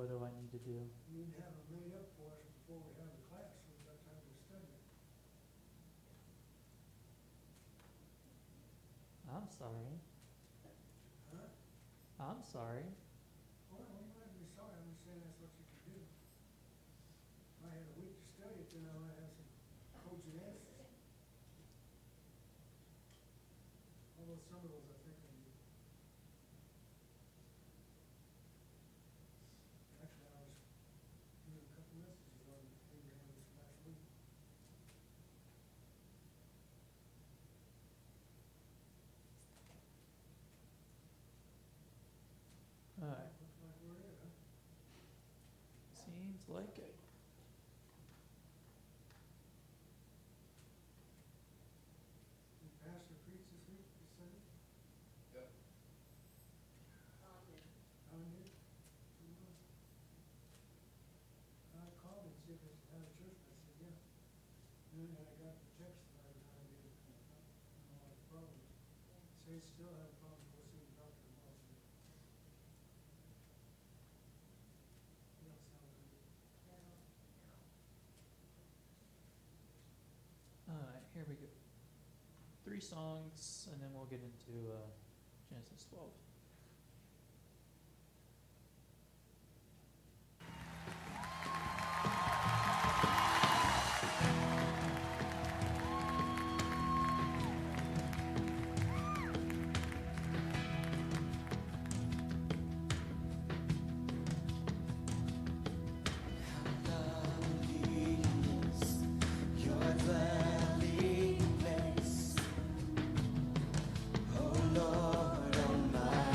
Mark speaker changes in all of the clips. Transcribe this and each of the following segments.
Speaker 1: what do I need to do?
Speaker 2: You need to have it made up for us before we have the class, so we've got time to study it.
Speaker 1: I'm sorry.
Speaker 2: Huh?
Speaker 1: I'm sorry.
Speaker 2: Well, you might be sorry, I'm just saying that's what you can do. If I had a week to study it, then I might have some cogent answers. Although some of those I think I do. Actually, I was doing a couple messages on Abraham this last week.
Speaker 1: Alright,
Speaker 2: Looks like we're in, huh?
Speaker 1: seems like it.
Speaker 2: Did Pastor preach this week, this Sunday?
Speaker 3: Yep.
Speaker 2: Alan did? I called him and see if it's out of church, and I said, yeah. And then I got the text that I did, no problem. Say still have a problem, go see the doctor tomorrow. So, you don't sound good.
Speaker 1: Alright, here we go. 3 songs, and then we'll get into Genesis 12.
Speaker 4: Lord Almighty.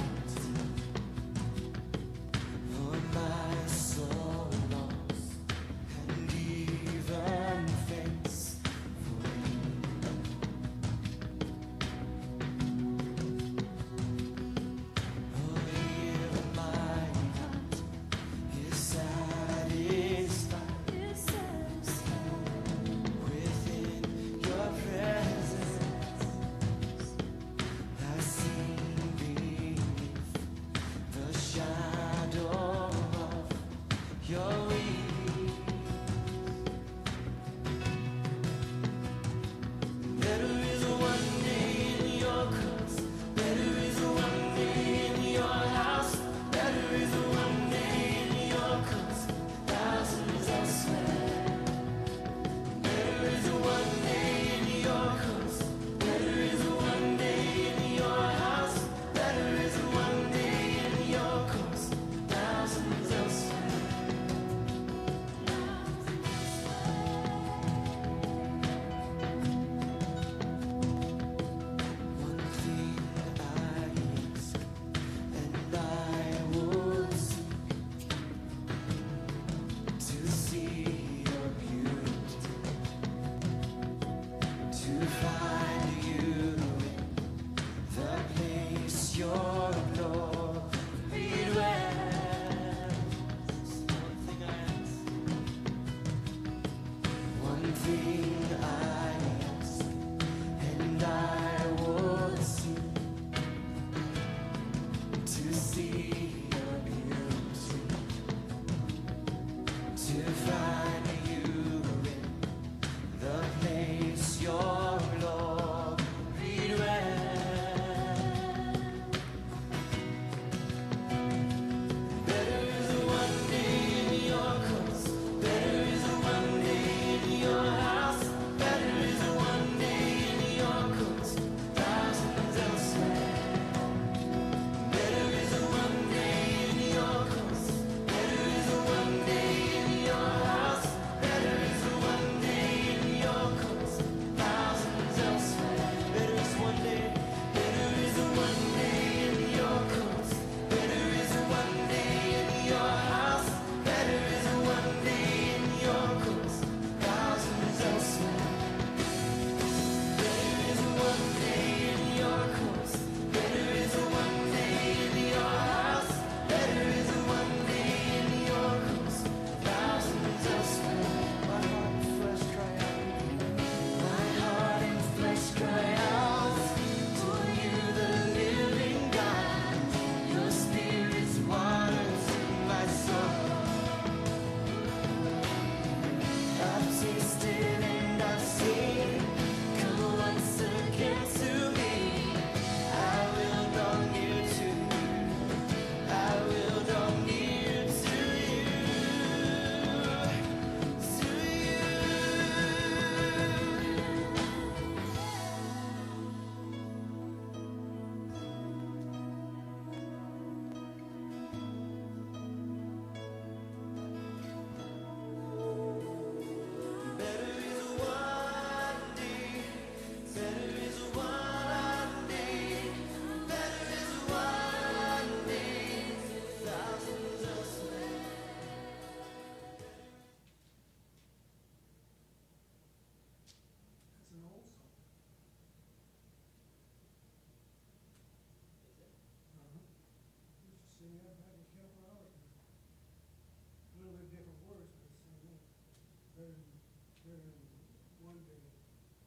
Speaker 2: Here in one day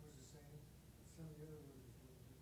Speaker 2: was the same, but some of the other ones was a little different.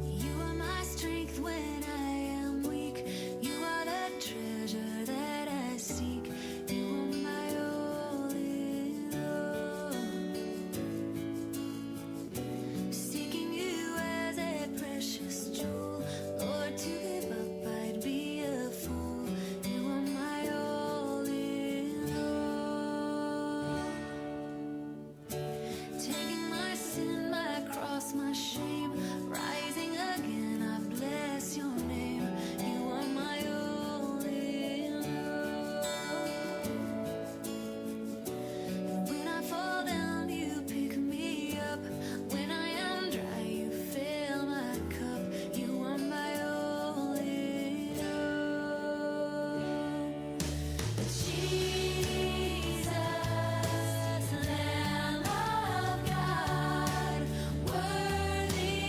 Speaker 3: You are my strength when I am weak. You are the treasure that I seek. You are my all in all. Seeking you as a precious jewel. Lord, to give up, I'd be a fool. You are my all in all. Taking my sin, my cross, my shame, rising again, I bless your name. You are my all in all. When I fall down, you pick me up. When I am dry, you fill my cup. You are my all in all. Jesus, Lamb of God, worthy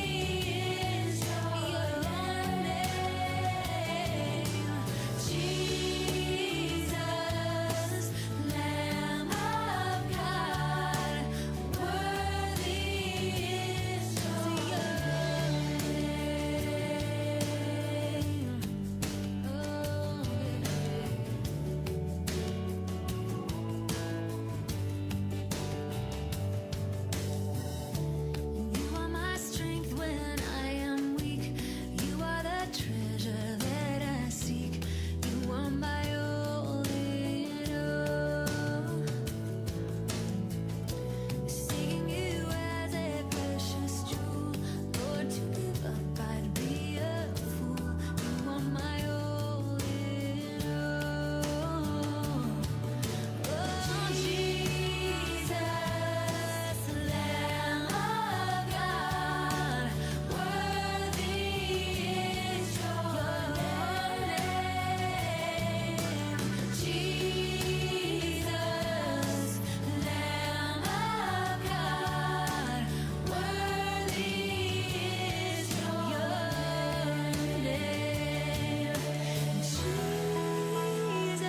Speaker 3: is your name. Jesus, Lamb of God, worthy is your You are my strength when I am weak. You are the treasure that I seek. You are my all in all. Seeking you as a precious jewel. Lord, to give up, I'd be a fool. You are my all in all. Oh, Jesus, Lamb of God, worthy is your name. Jesus, Lamb of God, worthy is your name. Jesus,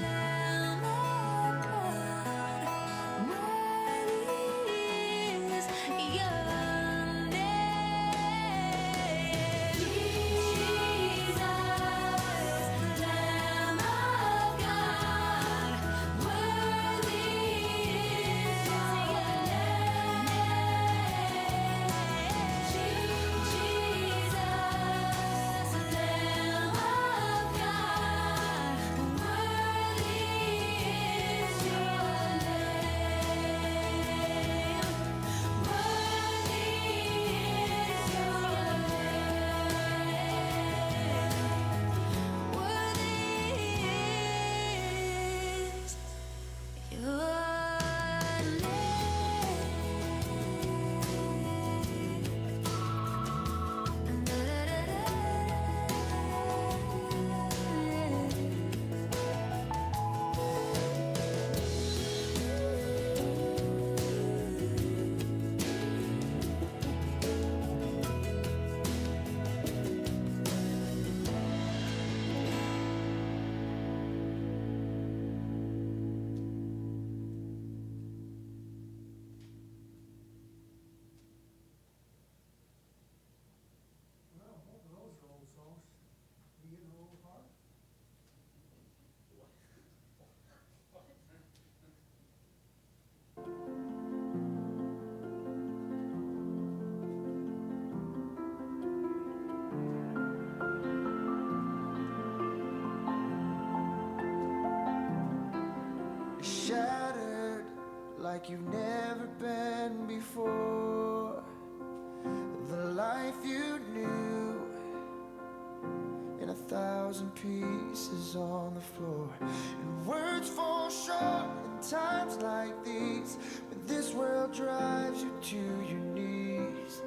Speaker 3: Lamb of God, worthy is your name. Jesus, Lamb of God, worthy is your name. Jesus, Lamb of God, worthy is your name. Worthy is your name. Worthy is your
Speaker 2: Well, both of those are old songs. You getting a little hard?
Speaker 4: Shattered like you've never been before. The life you knew in 1,000 pieces on the floor. And words fall short in times like these, when this world drives you to your knees.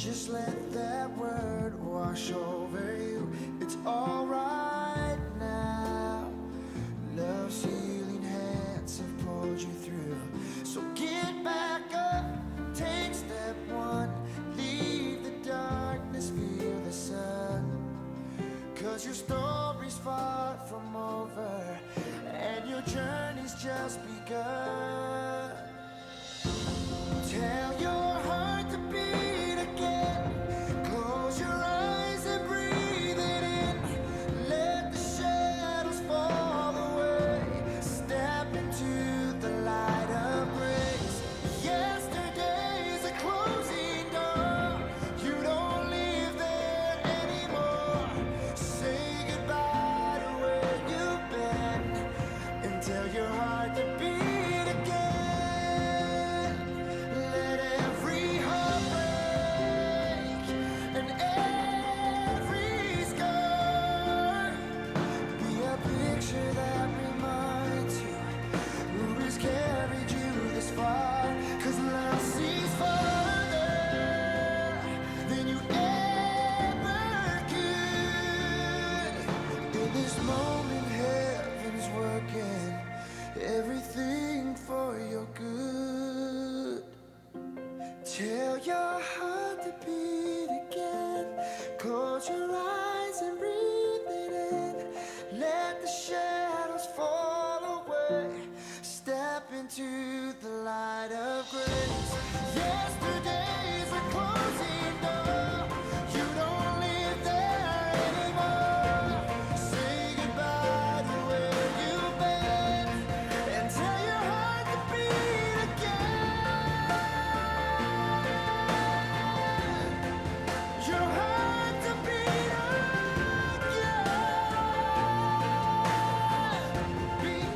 Speaker 4: Just let that word wash over you. It's alright now. Love's healing hands have pulled you through. So get back up, take step one. Leave the darkness, feel the sun. 'Cause your story's far from over, and your journey's just begun. Tell your heart to beat again. Close your eyes and breathe it in. Let the shadows fall away. Step into the light of grace. Yesterday's a closing door. You don't live there anymore. Say goodbye to where you've been, and tell your heart to beat again. Let every heart break and every scar be a picture that reminds you who has carried you this far. 'Cause love sees farther than you ever could. In this moment, heaven's working everything for your good. Tell your heart to beat again. Close your eyes and breathe it in. Let the shadows fall away. Step into the light of grace. Yesterday's a closing door. You don't live there anymore. Say goodbye to where you've been, and tell your heart to beat again. Your heart to beat again. Beat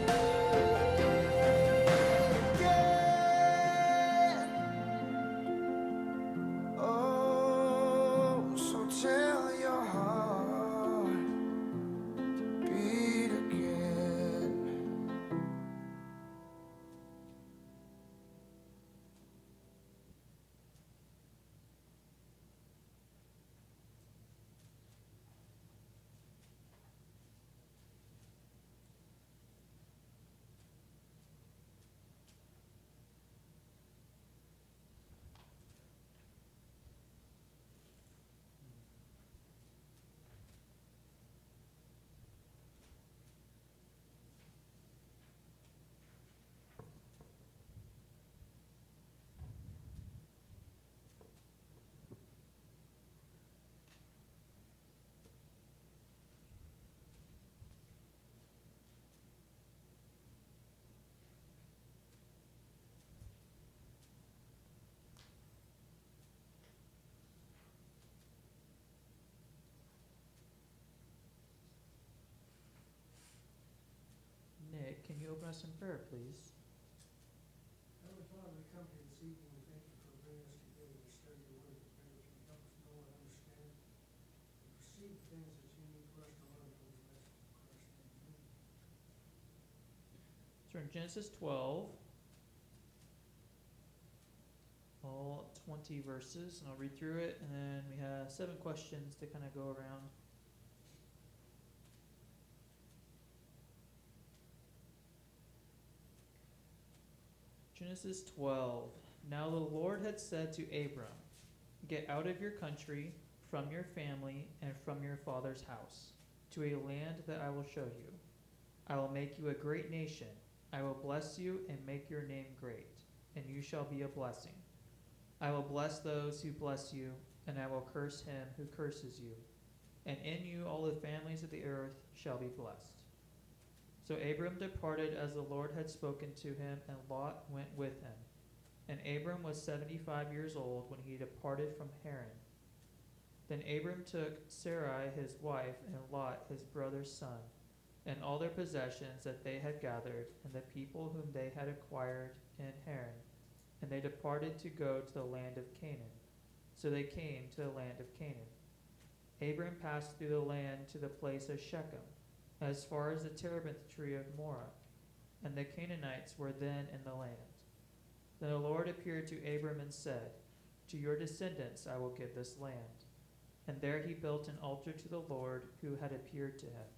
Speaker 4: again. Oh, so tell your heart, beat again.
Speaker 1: Nick, can you open us in prayer, please?
Speaker 2: Heavenly Father, we come to you this evening. We thank you for bringing us together to study your word. We pray that you help us know and understand and perceive the things that you need for us to learn from these lessons. In Christ's name, amen.
Speaker 1: Turn to Genesis 12, all 20 verses, and I'll read through it, and then we have 7 questions to kind of go around. Genesis 12. Now the Lord had said to Abram, "Get out of your country, from your family, and from your father's house, to a land that I will show you. I will make you a great nation. I will bless you and make your name great, and you shall be a blessing. I will bless those who bless you, and I will curse him who curses you. And in you all the families of the earth shall be blessed." So Abram departed as the Lord had spoken to him, and Lot went with him. And Abram was 75 years old when he departed from Haran. Then Abram took Sarai his wife, and Lot his brother's son, and all their possessions that they had gathered, and the people whom they had acquired in Haran, and they departed to go to the land of Canaan. So they came to the land of Canaan. Abram passed through the land to the place of Shechem, as far as the terebinth tree of Moreh, and the Canaanites were then in the land. Then the Lord appeared to Abram and said, To your descendants I will give this land. And there he built an altar to the Lord who had appeared to him.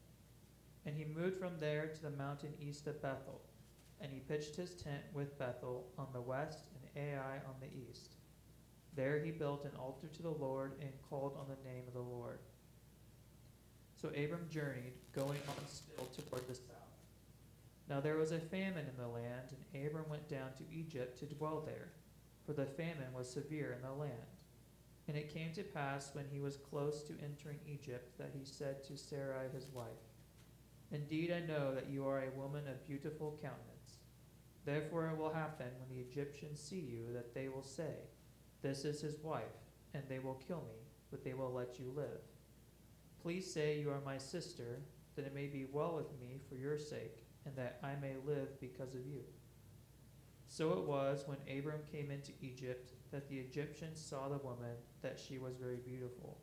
Speaker 1: And he moved from there to the mountain east of Bethel. And he pitched his tent with Bethel on the west and Ai on the east. There he built an altar to the Lord and called on the name of the Lord. So Abram journeyed, going on still toward the south. Now there was a famine in the land, and Abram went down to Egypt to dwell there, for the famine was severe in the land. And it came to pass when he was close to entering Egypt that he said to Sarai his wife, Indeed I know that you are a woman of beautiful countenance. Therefore it will happen when the Egyptians see you that they will say, This is his wife, and they will kill me, but they will let you live. Please say you are my sister, that it may be well with me for your sake, and that I may live because of you. So it was when Abram came into Egypt that the Egyptians saw the woman, that she was very beautiful.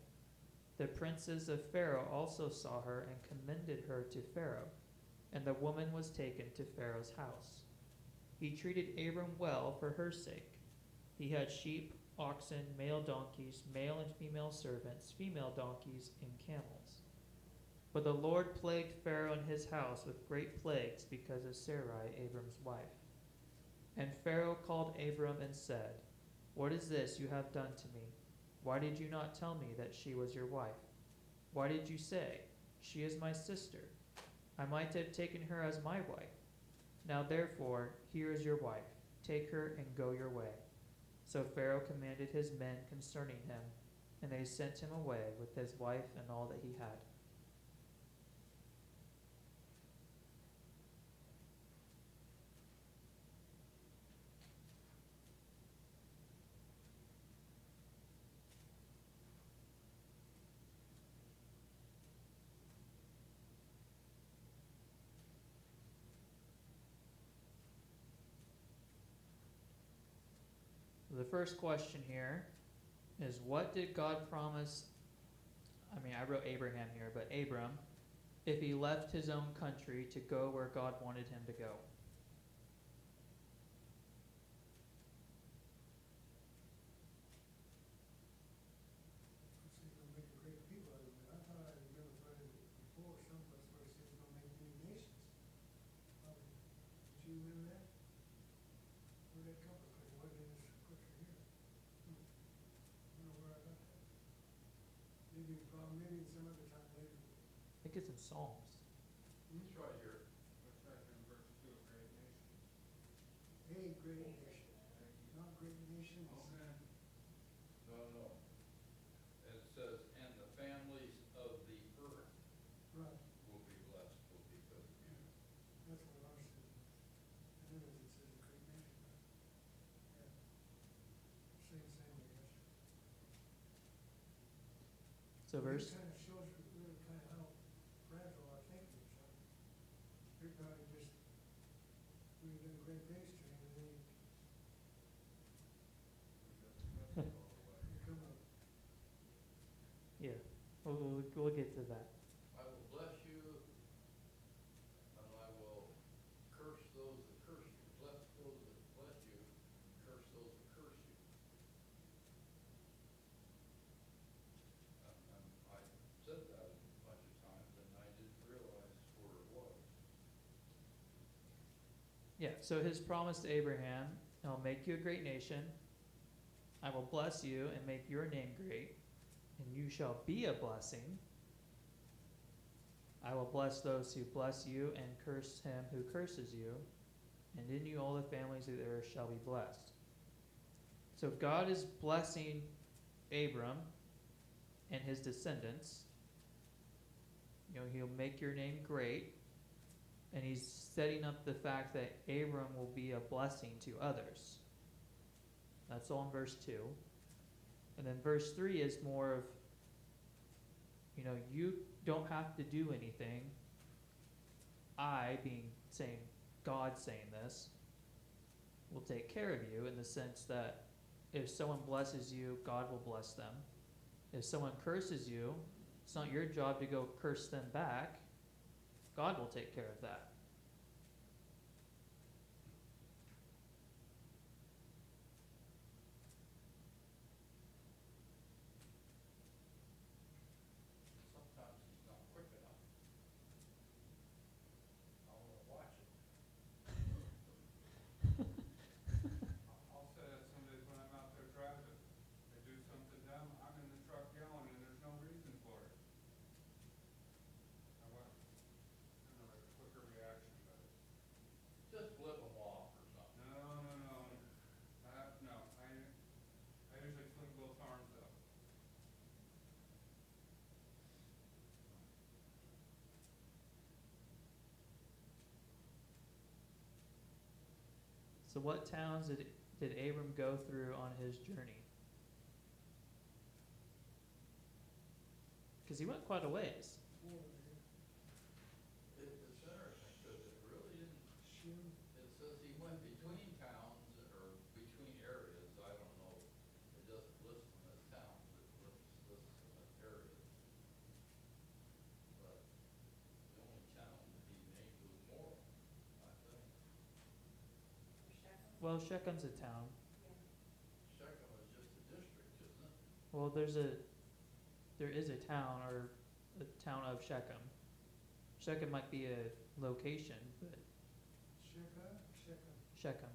Speaker 1: The princes of Pharaoh also saw her and commended her to Pharaoh, and the woman was taken to Pharaoh's house. He treated Abram well for her sake. He had sheep, oxen, male donkeys, male and female servants, female donkeys, and camels. But the Lord plagued Pharaoh and his house with great plagues because of Sarai, Abram's wife. And Pharaoh called Abram and said, What is this you have done to me? Why did you not tell me that she was your wife? Why did you say, She is my sister? I might have taken her as my wife. Now therefore, here is your wife. Take her and go your way. So Pharaoh commanded his men concerning him, and they sent him away with his wife and all that he had. The first question here is, what did God promise? I wrote Abraham here, but Abram, if he left his own country to go where God wanted him to go?
Speaker 2: He's gonna make a great people out of it. I thought I remember reading it before, someplace where it says he's gonna make many nations. Did you remember that? Where'd that come from? 'Cause it wasn't in this scripture here. I don't know where I got that. Maybe in some other time later.
Speaker 1: I think it's in Psalms.
Speaker 5: It's right here. It's right here in verse 2, a great nation.
Speaker 2: A great nation, not great nations.
Speaker 5: Okay. No. It says, and the families of the earth
Speaker 2: Right,
Speaker 5: will be blessed because of you.
Speaker 2: that's what ours says. And then it says a great nation. Yeah. Same, I guess.
Speaker 1: So verse
Speaker 2: It kind of shows really kind of how fragile our thinking is. You're probably just, we've done a great base train and then you come up.
Speaker 1: yeah, we'll get to that.
Speaker 5: I will bless you, and I will curse those that curse you. Bless those that bless you, and curse those that curse you. I said that a bunch of times, and I didn't realize where it was.
Speaker 1: Yeah, so his promise to Abraham, I'll make you a great nation. I will bless you and make your name great, and you shall be a blessing. I will bless those who bless you and curse him who curses you, and in you all the families of the earth shall be blessed. So God is blessing Abram and his descendants. He'll make your name great, and he's setting up the fact that Abram will be a blessing to others. That's all in verse 2. And then verse 3 is more of, you don't have to do anything. God saying this, will take care of you in the sense that if someone blesses you, God will bless them. If someone curses you, it's not your job to go curse them back. God will take care of that. So what towns did Abram go through on his journey? Because he went quite a ways.
Speaker 2: Four there.
Speaker 5: It's interesting, because it really didn't,
Speaker 2: Shem,
Speaker 5: it says he went between towns or between areas, I don't know. It doesn't list them as towns, it lists them as areas. But the only town that he named was Morrow, I think.
Speaker 1: Well, Shechem's a town.
Speaker 5: Shechem is just a district, isn't it?
Speaker 1: Well, there is a town, or a town of Shechem. Shechem might be a location, but
Speaker 2: Shechem.
Speaker 1: Shechem.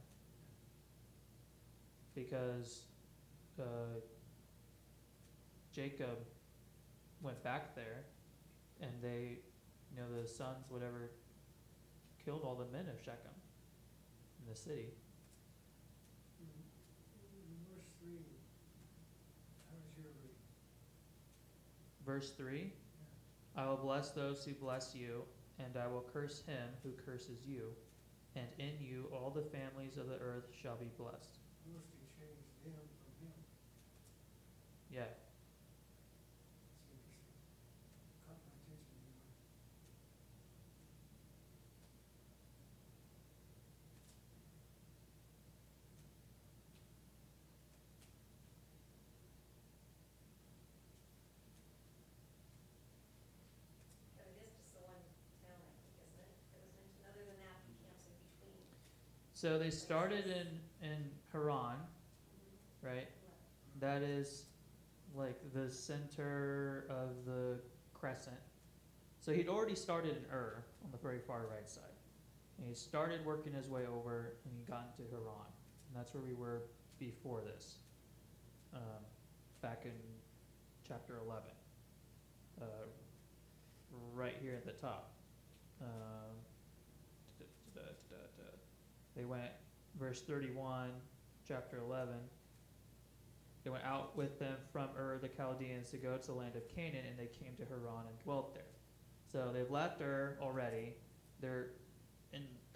Speaker 1: Because Jacob went back there, and they, the sons, whatever, killed all the men of Shechem in the city.
Speaker 2: In verse 3, how was your reading?
Speaker 1: Verse 3,
Speaker 2: Yeah.
Speaker 1: I will bless those who bless you, and I will curse him who curses you, and in you all the families of the earth shall be blessed.
Speaker 2: Notice he changed them from him.
Speaker 1: Yeah.
Speaker 2: That's interesting. Caught my attention anyway.
Speaker 6: But it is just the one town, I think, isn't it? It was mentioned, other than that, you can't say between.
Speaker 1: So they started in Haran, right? That is like the center of the crescent. So he'd already started in Ur on the very far right side. And he started working his way over and he got into Haran. And that's where we were before this, back in chapter 11. Right here at the top. They went, verse 31, chapter 11. They went out with them from Ur the Chaldeans to go to the land of Canaan, and they came to Haran and dwelt there. So they've left Ur already. They're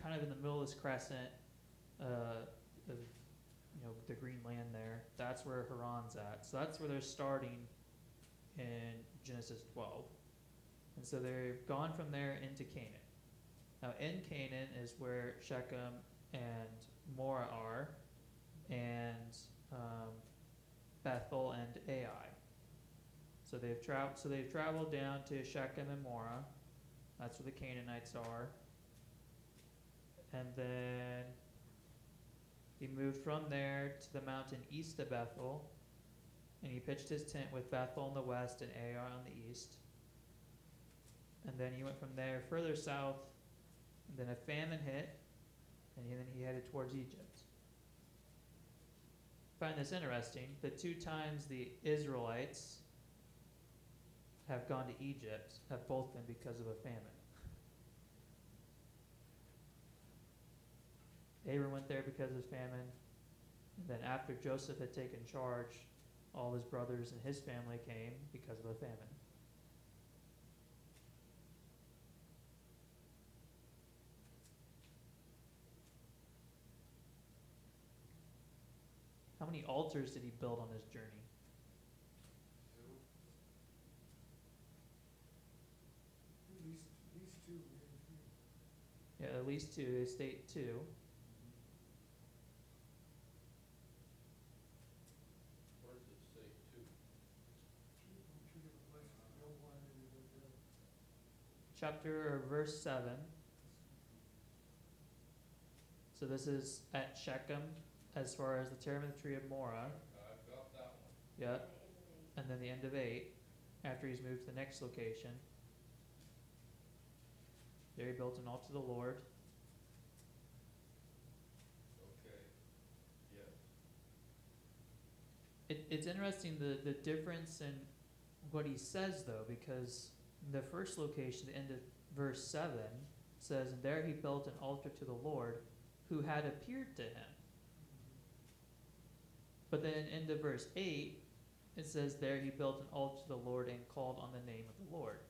Speaker 1: kind of in the middle of this crescent of the green land there. That's where Haran's at. So that's where they're starting in Genesis 12. And so they've gone from there into Canaan. Now in Canaan is where Shechem and Morah are, and Bethel and Ai. So they've traveled down to Shechem and Morah. That's where the Canaanites are. And then he moved from there to the mountain east of Bethel, and he pitched his tent with Bethel in the west and Ai on the east. And then he went from there further south, and then a famine hit, and then he headed towards Egypt. I find this interesting. The two times the Israelites have gone to Egypt have both been because of a famine. Abram went there because of famine, and then after Joseph had taken charge, all his brothers and his family came because of a famine. How many altars did he build on his journey?
Speaker 2: At least two, maybe three.
Speaker 1: Yeah, at least two. They state two.
Speaker 5: Where does it say two?
Speaker 2: Two different places. Build one and then build the other.
Speaker 1: Chapter or verse 7. So this is at Shechem, as far as the terebinth tree of Morah.
Speaker 5: I've got that one.
Speaker 1: Yeah. And then the end of 8, after he's moved to the next location. There he built an altar to the Lord.
Speaker 5: Okay, yes.
Speaker 1: It's interesting the difference in what he says, though, because the first location, the end of verse 7, says, and there he built an altar to the Lord who had appeared to him. But then in the verse 8, it says there he built an altar to the Lord and called on the name of the Lord.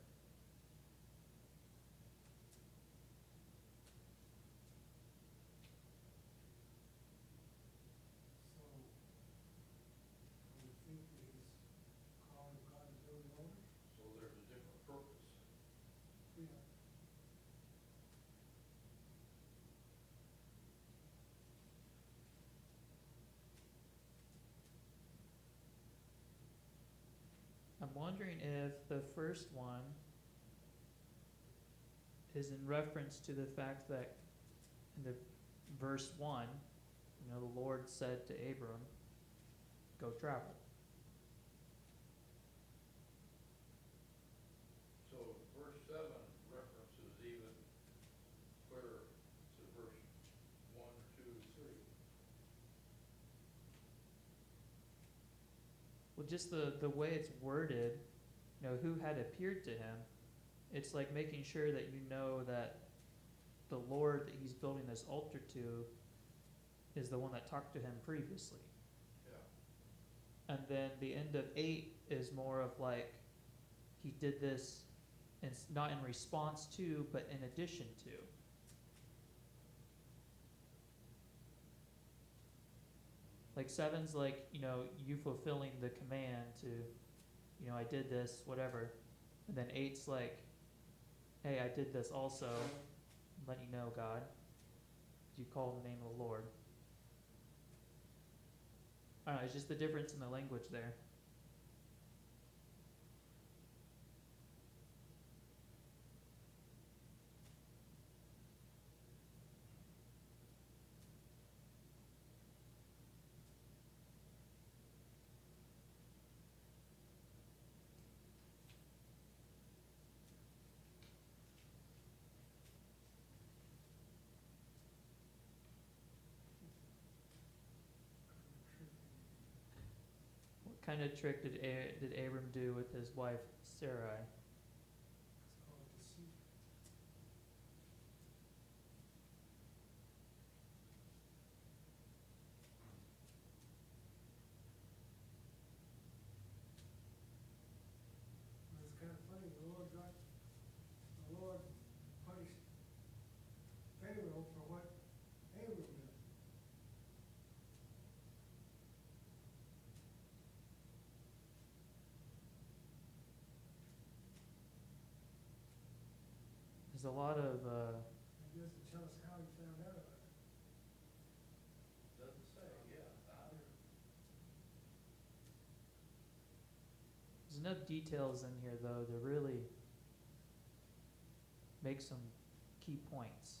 Speaker 1: I'm wondering if the first one is in reference to the fact that in the verse 1, the Lord said to Abram, go travel.
Speaker 5: So verse 7 references even clearer to verse 1, 2, 3.
Speaker 1: Well, just the way it's worded, who had appeared to him, it's like making sure that you know that the Lord that he's building this altar to is the one that talked to him previously.
Speaker 5: Yeah.
Speaker 1: And then the end of 8 is more of like he did this, and it's not in response to, but in addition to. Like 7's like, you fulfilling the command to, I did this, whatever. And then 8's like, hey, I did this also. Let you know, God. You call the name of the Lord. I don't know, it's just the difference in the language there. What kind of trick did Abram do with his wife Sarai?
Speaker 2: It's called deceit. But it's kind of funny, the Lord punished Pharaoh for what Abram did.
Speaker 1: There's a lot of
Speaker 2: He doesn't tell us how he found out about it.
Speaker 5: Doesn't say, yeah.
Speaker 1: there's enough details in here though to really make some key points.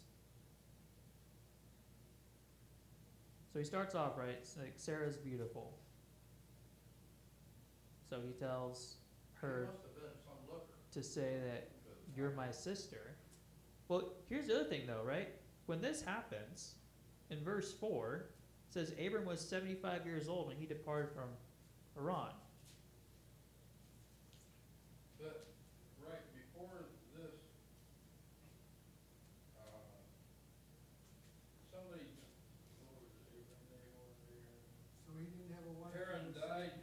Speaker 1: So he starts off right, it's like Sarah's beautiful. So he tells her
Speaker 5: She must have been some looker.
Speaker 1: to say that you're my sister. Well, here's the other thing though, right? When this happens, in verse 4, it says Abram was 75 years old when he departed from Haran.
Speaker 5: But right before this, somebody, what was it, Abraham name over there?
Speaker 2: So he didn't have a wife.
Speaker 5: Haran died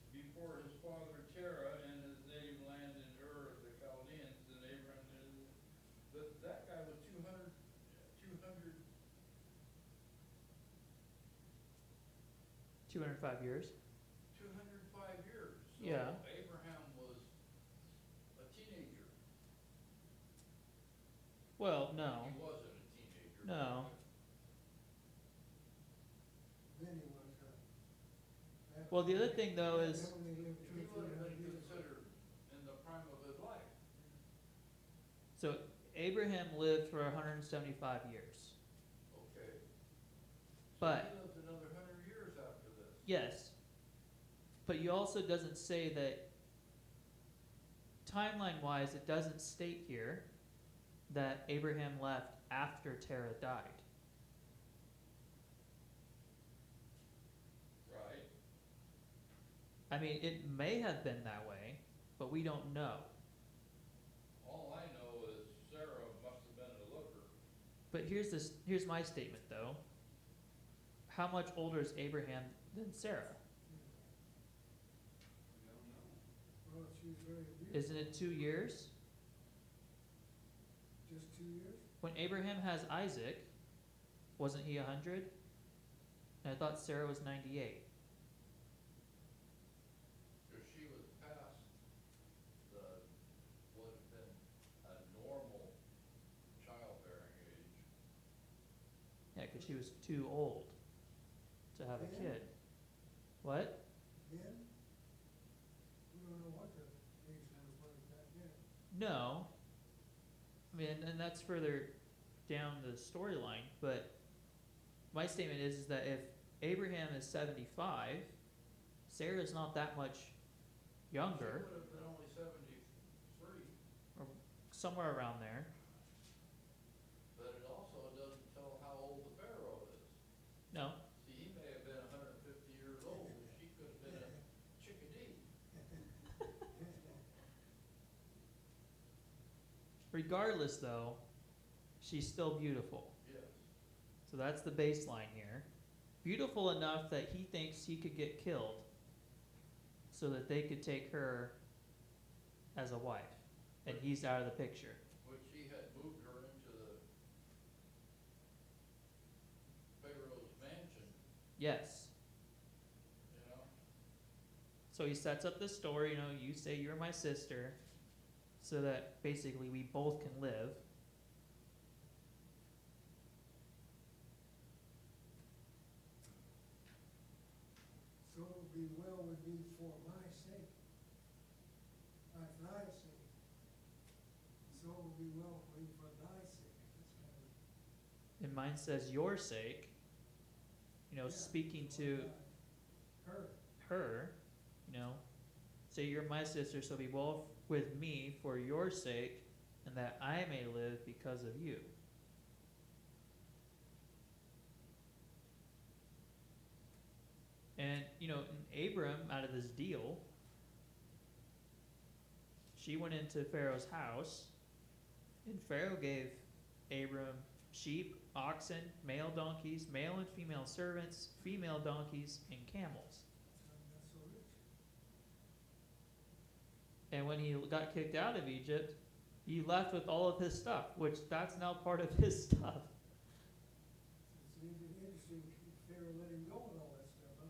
Speaker 5: before his father Terah in his native land in Ur of the Chaldeans, and Abraham did. But that guy was 200
Speaker 1: 205 years.
Speaker 5: 205 years. So
Speaker 1: Yeah.
Speaker 5: Abraham was a teenager.
Speaker 1: Well, no.
Speaker 5: He wasn't a teenager.
Speaker 1: No.
Speaker 2: Then he was,
Speaker 1: Well, the other thing though is,
Speaker 2: Then when they lived
Speaker 5: He
Speaker 2: 200,
Speaker 5: would have
Speaker 2: 300
Speaker 5: been
Speaker 2: years.
Speaker 5: considered in the prime of his life.
Speaker 1: so Abraham lived for 175 years.
Speaker 5: Okay. So
Speaker 1: But-
Speaker 5: he lived another 100 years after this.
Speaker 1: Yes. But you also doesn't say that, timeline wise, it doesn't state here that Abraham left after Terah died.
Speaker 5: Right.
Speaker 1: I mean, it may have been that way, but we don't know.
Speaker 5: All I know is Sarah must have been a looker.
Speaker 1: But here's my statement though. How much older is Abraham than Sarah?
Speaker 5: We don't know.
Speaker 2: Well, she was very beautiful.
Speaker 1: Isn't it 2 years?
Speaker 2: Just 2 years?
Speaker 1: When Abraham has Isaac, wasn't he 100? And I thought Sarah was 98.
Speaker 5: Because she was past the, would have been a normal childbearing age.
Speaker 1: Yeah, because she was too old to have a
Speaker 2: Yeah.
Speaker 1: kid. What?
Speaker 2: Then, we don't know what their Dave's gonna put it back in.
Speaker 1: No. I mean, and that's further down the storyline, but my statement is that if Abraham is 75, Sarah's not that much younger,
Speaker 5: She would have been only 73,
Speaker 1: or somewhere around there.
Speaker 5: but it also doesn't tell how old the Pharaoh is.
Speaker 1: No.
Speaker 5: See, he may have been 150 years old, and she could have been a chickadee.
Speaker 1: Regardless, though, she's still beautiful.
Speaker 5: Yes.
Speaker 1: So that's the baseline here. Beautiful enough that he thinks he could get killed so that they could take her as a wife. And he's out of the picture.
Speaker 5: Which he had moved her into the Pharaoh's mansion,
Speaker 1: Yes.
Speaker 5: you know?
Speaker 1: So he sets up this story, you know, you say you're my sister, so that basically we both can live.
Speaker 2: So it would be well with me for my sake, not thy sake. So it would be well for me for thy sake. That's kind of.
Speaker 1: And mine says your sake, you know,
Speaker 2: Yeah,
Speaker 1: speaking
Speaker 2: for
Speaker 1: to
Speaker 2: God. Her.
Speaker 1: her, you know, say you're my sister, so be well with me for your sake, and that I may live because of you. And, you know, Abram, out of this deal, she went into Pharaoh's house, and Pharaoh gave Abram sheep, oxen, male donkeys, male and female servants, female donkeys, and camels.
Speaker 2: That's so rich.
Speaker 1: And when he got kicked out of Egypt, he left with all of his stuff, which that's now part of his stuff.
Speaker 2: It's interesting, Pharaoh let him go with all that stuff, huh?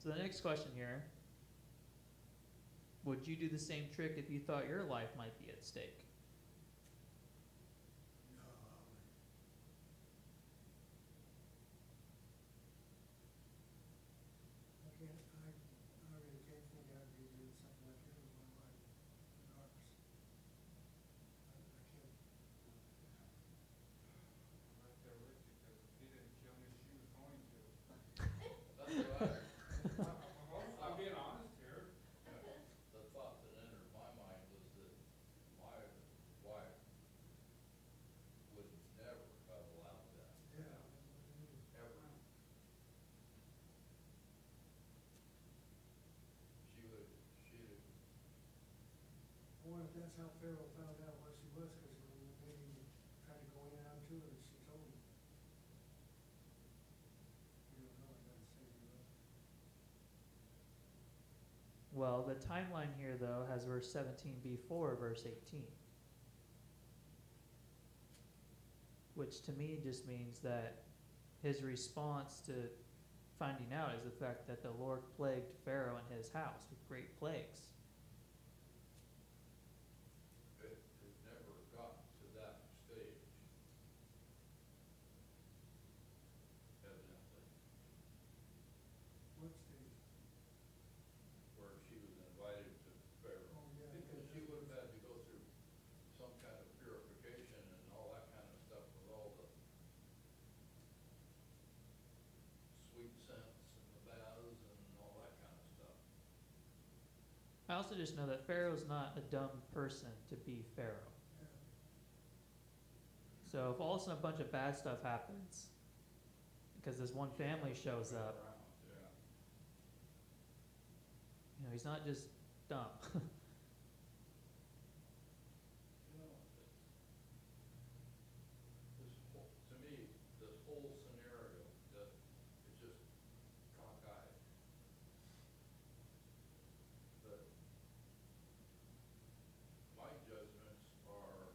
Speaker 1: So the next question here, would you do the same trick if you thought your life might be at stake?
Speaker 2: No. I really can't think I'd be doing something like that with my life, regardless. I can't.
Speaker 7: Right there with you, because if he didn't kill me, she was going to.
Speaker 5: That's right.
Speaker 7: I'm being honest here.
Speaker 5: The thought that entered my mind was that my wife would never have allowed that,
Speaker 2: Yeah.
Speaker 5: ever. She'd have,
Speaker 2: I wonder if that's how Pharaoh found out where she was, because when he tried to go in and out to her, she told him. You don't know, I gotta say, you know.
Speaker 1: Well, the timeline here, though, has verse 17 before verse 18. Which to me just means that his response to finding out is the fact that the Lord plagued Pharaoh and his house with great plagues.
Speaker 5: it never got to that stage, evidently,
Speaker 2: What stage?
Speaker 5: where she was invited to Pharaoh.
Speaker 2: Oh, yeah.
Speaker 5: Because she would have had to go through some kind of purification and all that kind of stuff with all the sweet scents and the baths and all that kind of stuff.
Speaker 1: I also just know that Pharaoh's not a dumb person to be Pharaoh.
Speaker 2: Yeah.
Speaker 1: So if all of a sudden a bunch of bad stuff happens, because this one family shows up,
Speaker 5: Yeah.
Speaker 1: you know, he's not just dumb.
Speaker 5: You know, this whole, to me, this whole scenario, that it's just cockeyed. But my judgments are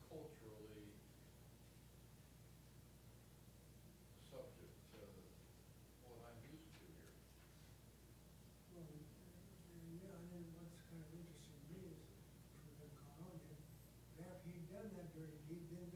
Speaker 5: culturally subject to what I'm used to here.
Speaker 2: Well, yeah, and then what's kind of interesting to me is, if we're gonna call on him, after he'd done that dirty deed, then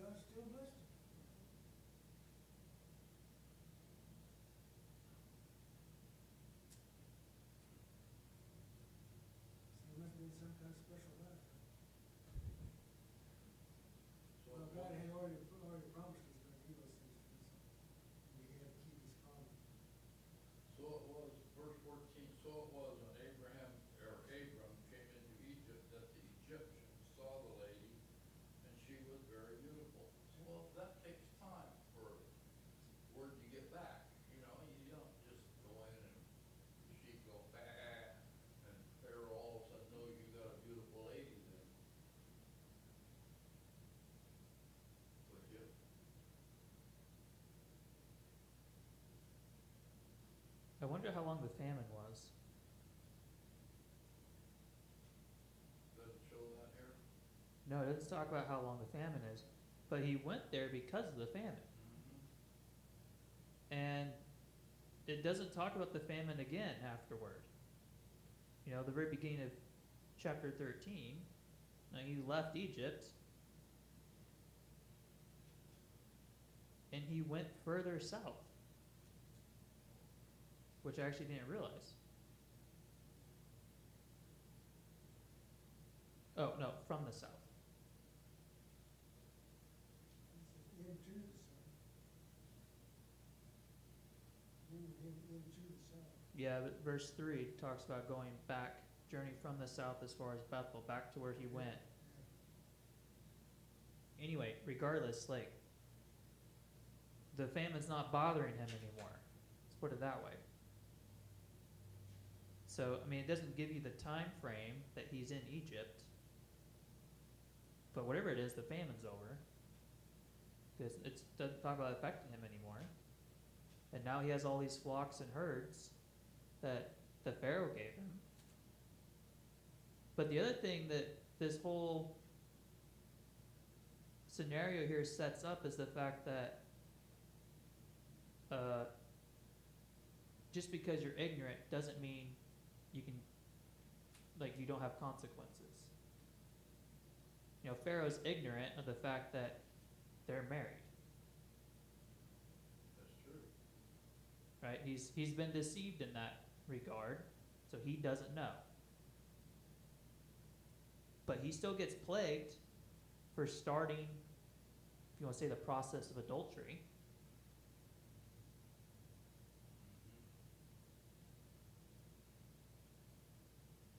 Speaker 1: long the famine was.
Speaker 5: Doesn't show that here?
Speaker 1: No, it doesn't talk about how long the famine is, but he went there because of the famine. And it doesn't talk about the famine again afterward. You know, the very beginning of chapter 13, now he left Egypt and he went further south, which I actually didn't realize. Oh, no, from the south.
Speaker 2: It says into the sun. Into the south.
Speaker 1: Yeah, but verse 3 talks about going back, journey from the south as far as Bethel, back to where he went. Anyway, regardless, like, the famine's not bothering him anymore. Let's put it that way. So, I mean, it doesn't give you the time frame that he's in Egypt, but whatever it is, the famine's over, because it doesn't talk about affecting him anymore. And now he has all these flocks and herds that the Pharaoh gave him. But the other thing that this whole scenario here sets up is the fact that just because you're ignorant doesn't mean you can, like, you don't have consequences. You know, Pharaoh's ignorant of the fact that they're married.
Speaker 5: That's true.
Speaker 1: Right? He's been deceived in that regard, so he doesn't know. But he still gets plagued for starting, if you want to say, the process of adultery.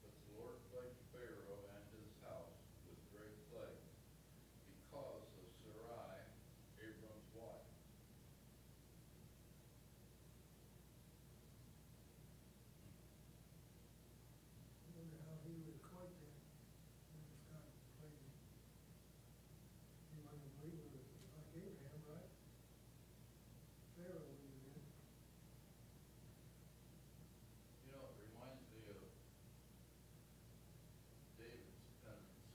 Speaker 5: But the Lord plagued Pharaoh and his house with great plague because of Sarai, Abram's wife.
Speaker 2: I wonder how he would equate that when it's God playing him. He might have believed it was like Abraham, right? Pharaoh wouldn't have been.
Speaker 5: You know, it reminds me of David's penance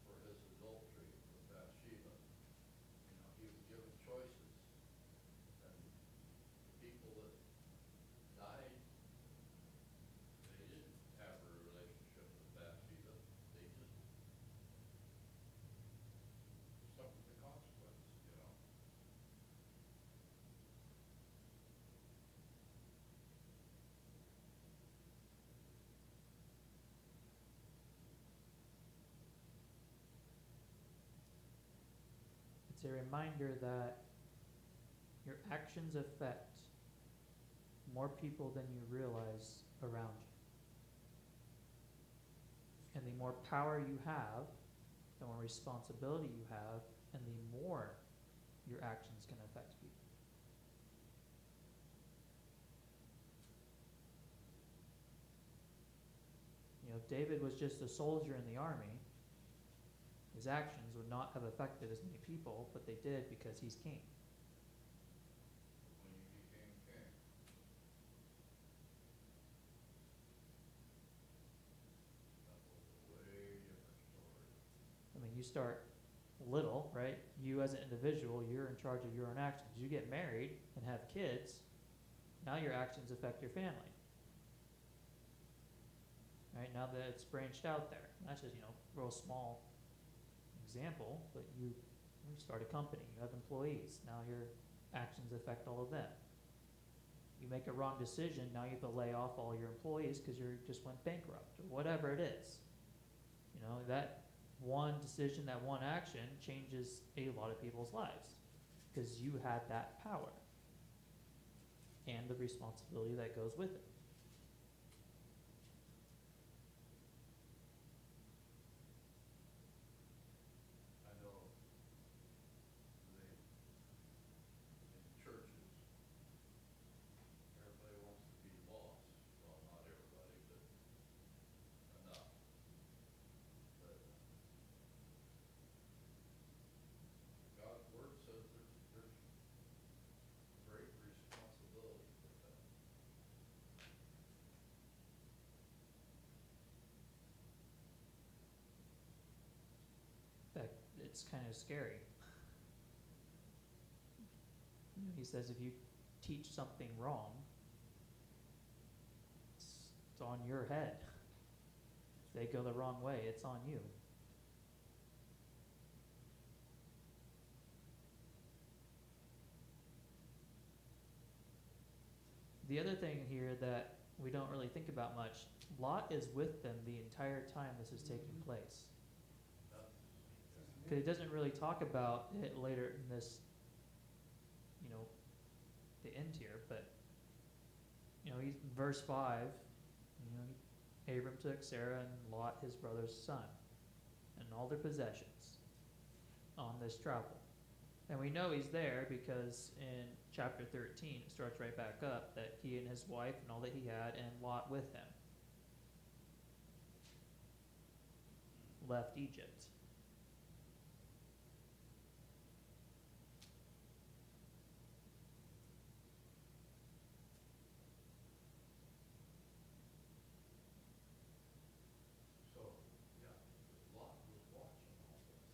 Speaker 5: for his adultery with Bathsheba. You know, he was given choices, and the people that died, they didn't have a relationship with Bathsheba. They just suffered the consequences, you know.
Speaker 1: It's a reminder that your actions affect more people than you realize around you. And the more power you have, the more responsibility you have, and the more your actions can affect people. You know, if David was just a soldier in the army, his actions would not have affected as many people, but they did because he's king.
Speaker 5: When he became king. That was a way different story.
Speaker 1: I mean, you start little, right? You as an individual, you're in charge of your own actions. You get married and have kids, now your actions affect your family. Right? Now that it's branched out there. That's just, you know, real small example, but you start a company, you have employees, now your actions affect all of them. You make a wrong decision, now you have to lay off all your employees because you just went bankrupt, or whatever it is. You know, that one decision, that one action changes a lot of people's lives because you had that power and the responsibility that goes with it.
Speaker 5: I know they, in churches, everybody wants to be boss. Well, not everybody, but enough. But God's word says there's great responsibility with that.
Speaker 1: it's kind of scary. You know, he says if you teach something wrong, it's on your head. If they go the wrong way, it's on you. The other thing here that we don't really think about much, Lot is with them the entire time this is taking place. Because it doesn't really talk about it later in this, you know, the end here, but, you know, he's, verse 5, you know, Abram took Sarah and Lot, his brother's son, and all their possessions on this travel. And we know he's there because in chapter 13, it starts right back up that he and his wife and all that he had, and Lot with him, left Egypt.
Speaker 5: So, yeah, Lot was watching all this.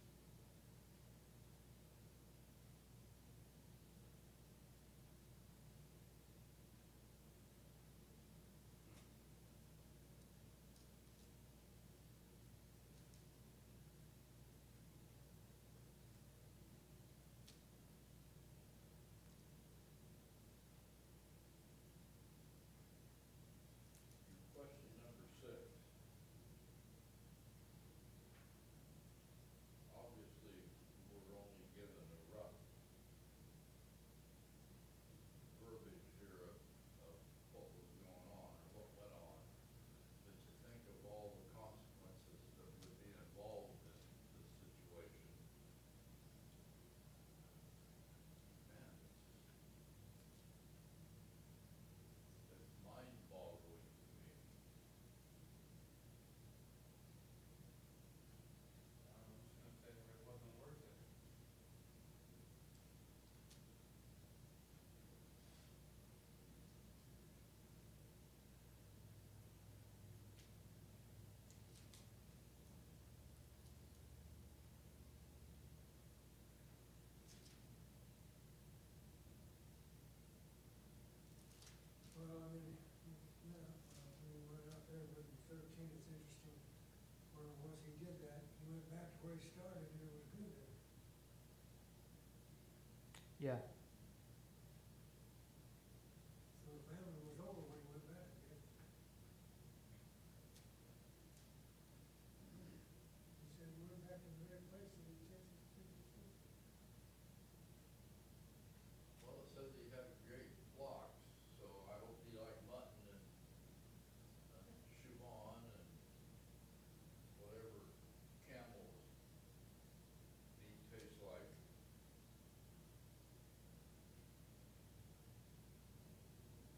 Speaker 5: Question number 6. Obviously, we're only given a rough verbiage here of what was going on or what went on. But to think of all the consequences that would be involved in this situation, man, it's mind-boggling to me.
Speaker 7: I was just gonna say, it wasn't worth it.
Speaker 2: Well, I mean, yeah, when we went out there with 13, it's interesting, where once he did that, he went back to where he started and it was good there.
Speaker 1: Yeah.
Speaker 2: So the famine was over when he went back again. He said, we're back in the right place and he takes us to the food.
Speaker 5: Well, it says he had great flocks, so I hope he liked mutton and chiffon and whatever camel meat tastes like.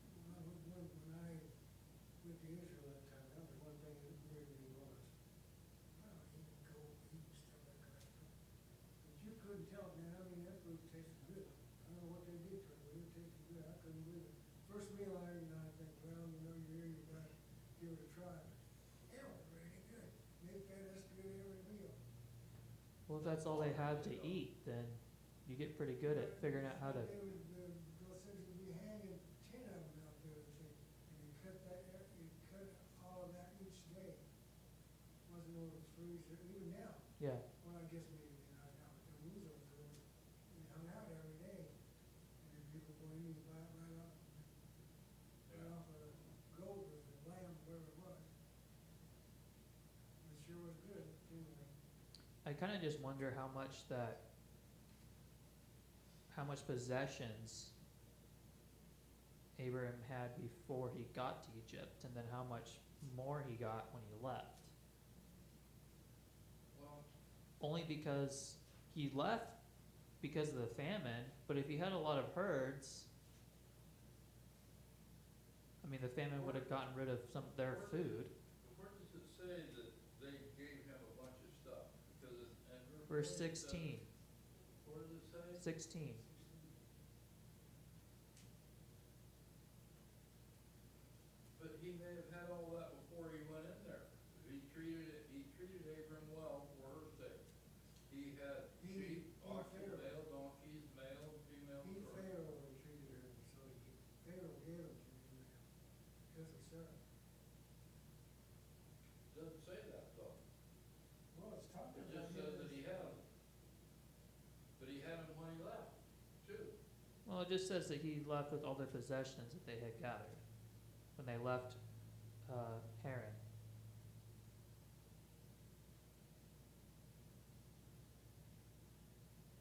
Speaker 2: When I went to Israel that time, that was one thing that really was. Wow, eating goat meat and stuff like that. But you couldn't tell, man, I mean, that food tasted good. I don't know what they did to it, but it tasted good. I couldn't believe it. First meal I ate, and I think, well, you know, you're here, you gotta give it a try. It was really good. They fed us good every meal.
Speaker 1: Well, if that's all they have to eat, then you get pretty good at figuring out how to.
Speaker 2: They would, those things would be hanging 10 of them out there, see, and you cut all of that each day. Wasn't no freezer, even now.
Speaker 1: Yeah.
Speaker 2: Well, I guess maybe they're not now, but the measles were, we hung out every day. And then people go in and buy it right off a goat or a lamb, whatever it was. It sure was good, anyway.
Speaker 1: I kind of just wonder how much possessions Abraham had before he got to Egypt, and then how much more he got when he left.
Speaker 5: Well,
Speaker 1: Only because he left because of the famine, but if he had a lot of herds, I mean, the famine would have gotten rid of some of their food.
Speaker 5: where does it say that they gave him a bunch of stuff? Because in
Speaker 1: Verse 16.
Speaker 5: Where does it say?
Speaker 1: 16.
Speaker 5: But he may have had all that before he went in there. He treated Abram well for her sake. He had
Speaker 2: that?
Speaker 5: Doesn't say that though.
Speaker 2: Well, it's talking
Speaker 5: It
Speaker 2: about.
Speaker 5: just says that he had them. But he had them when he left, too.
Speaker 1: Well, it just says that he left with all their possessions that they had gathered when they left Haran.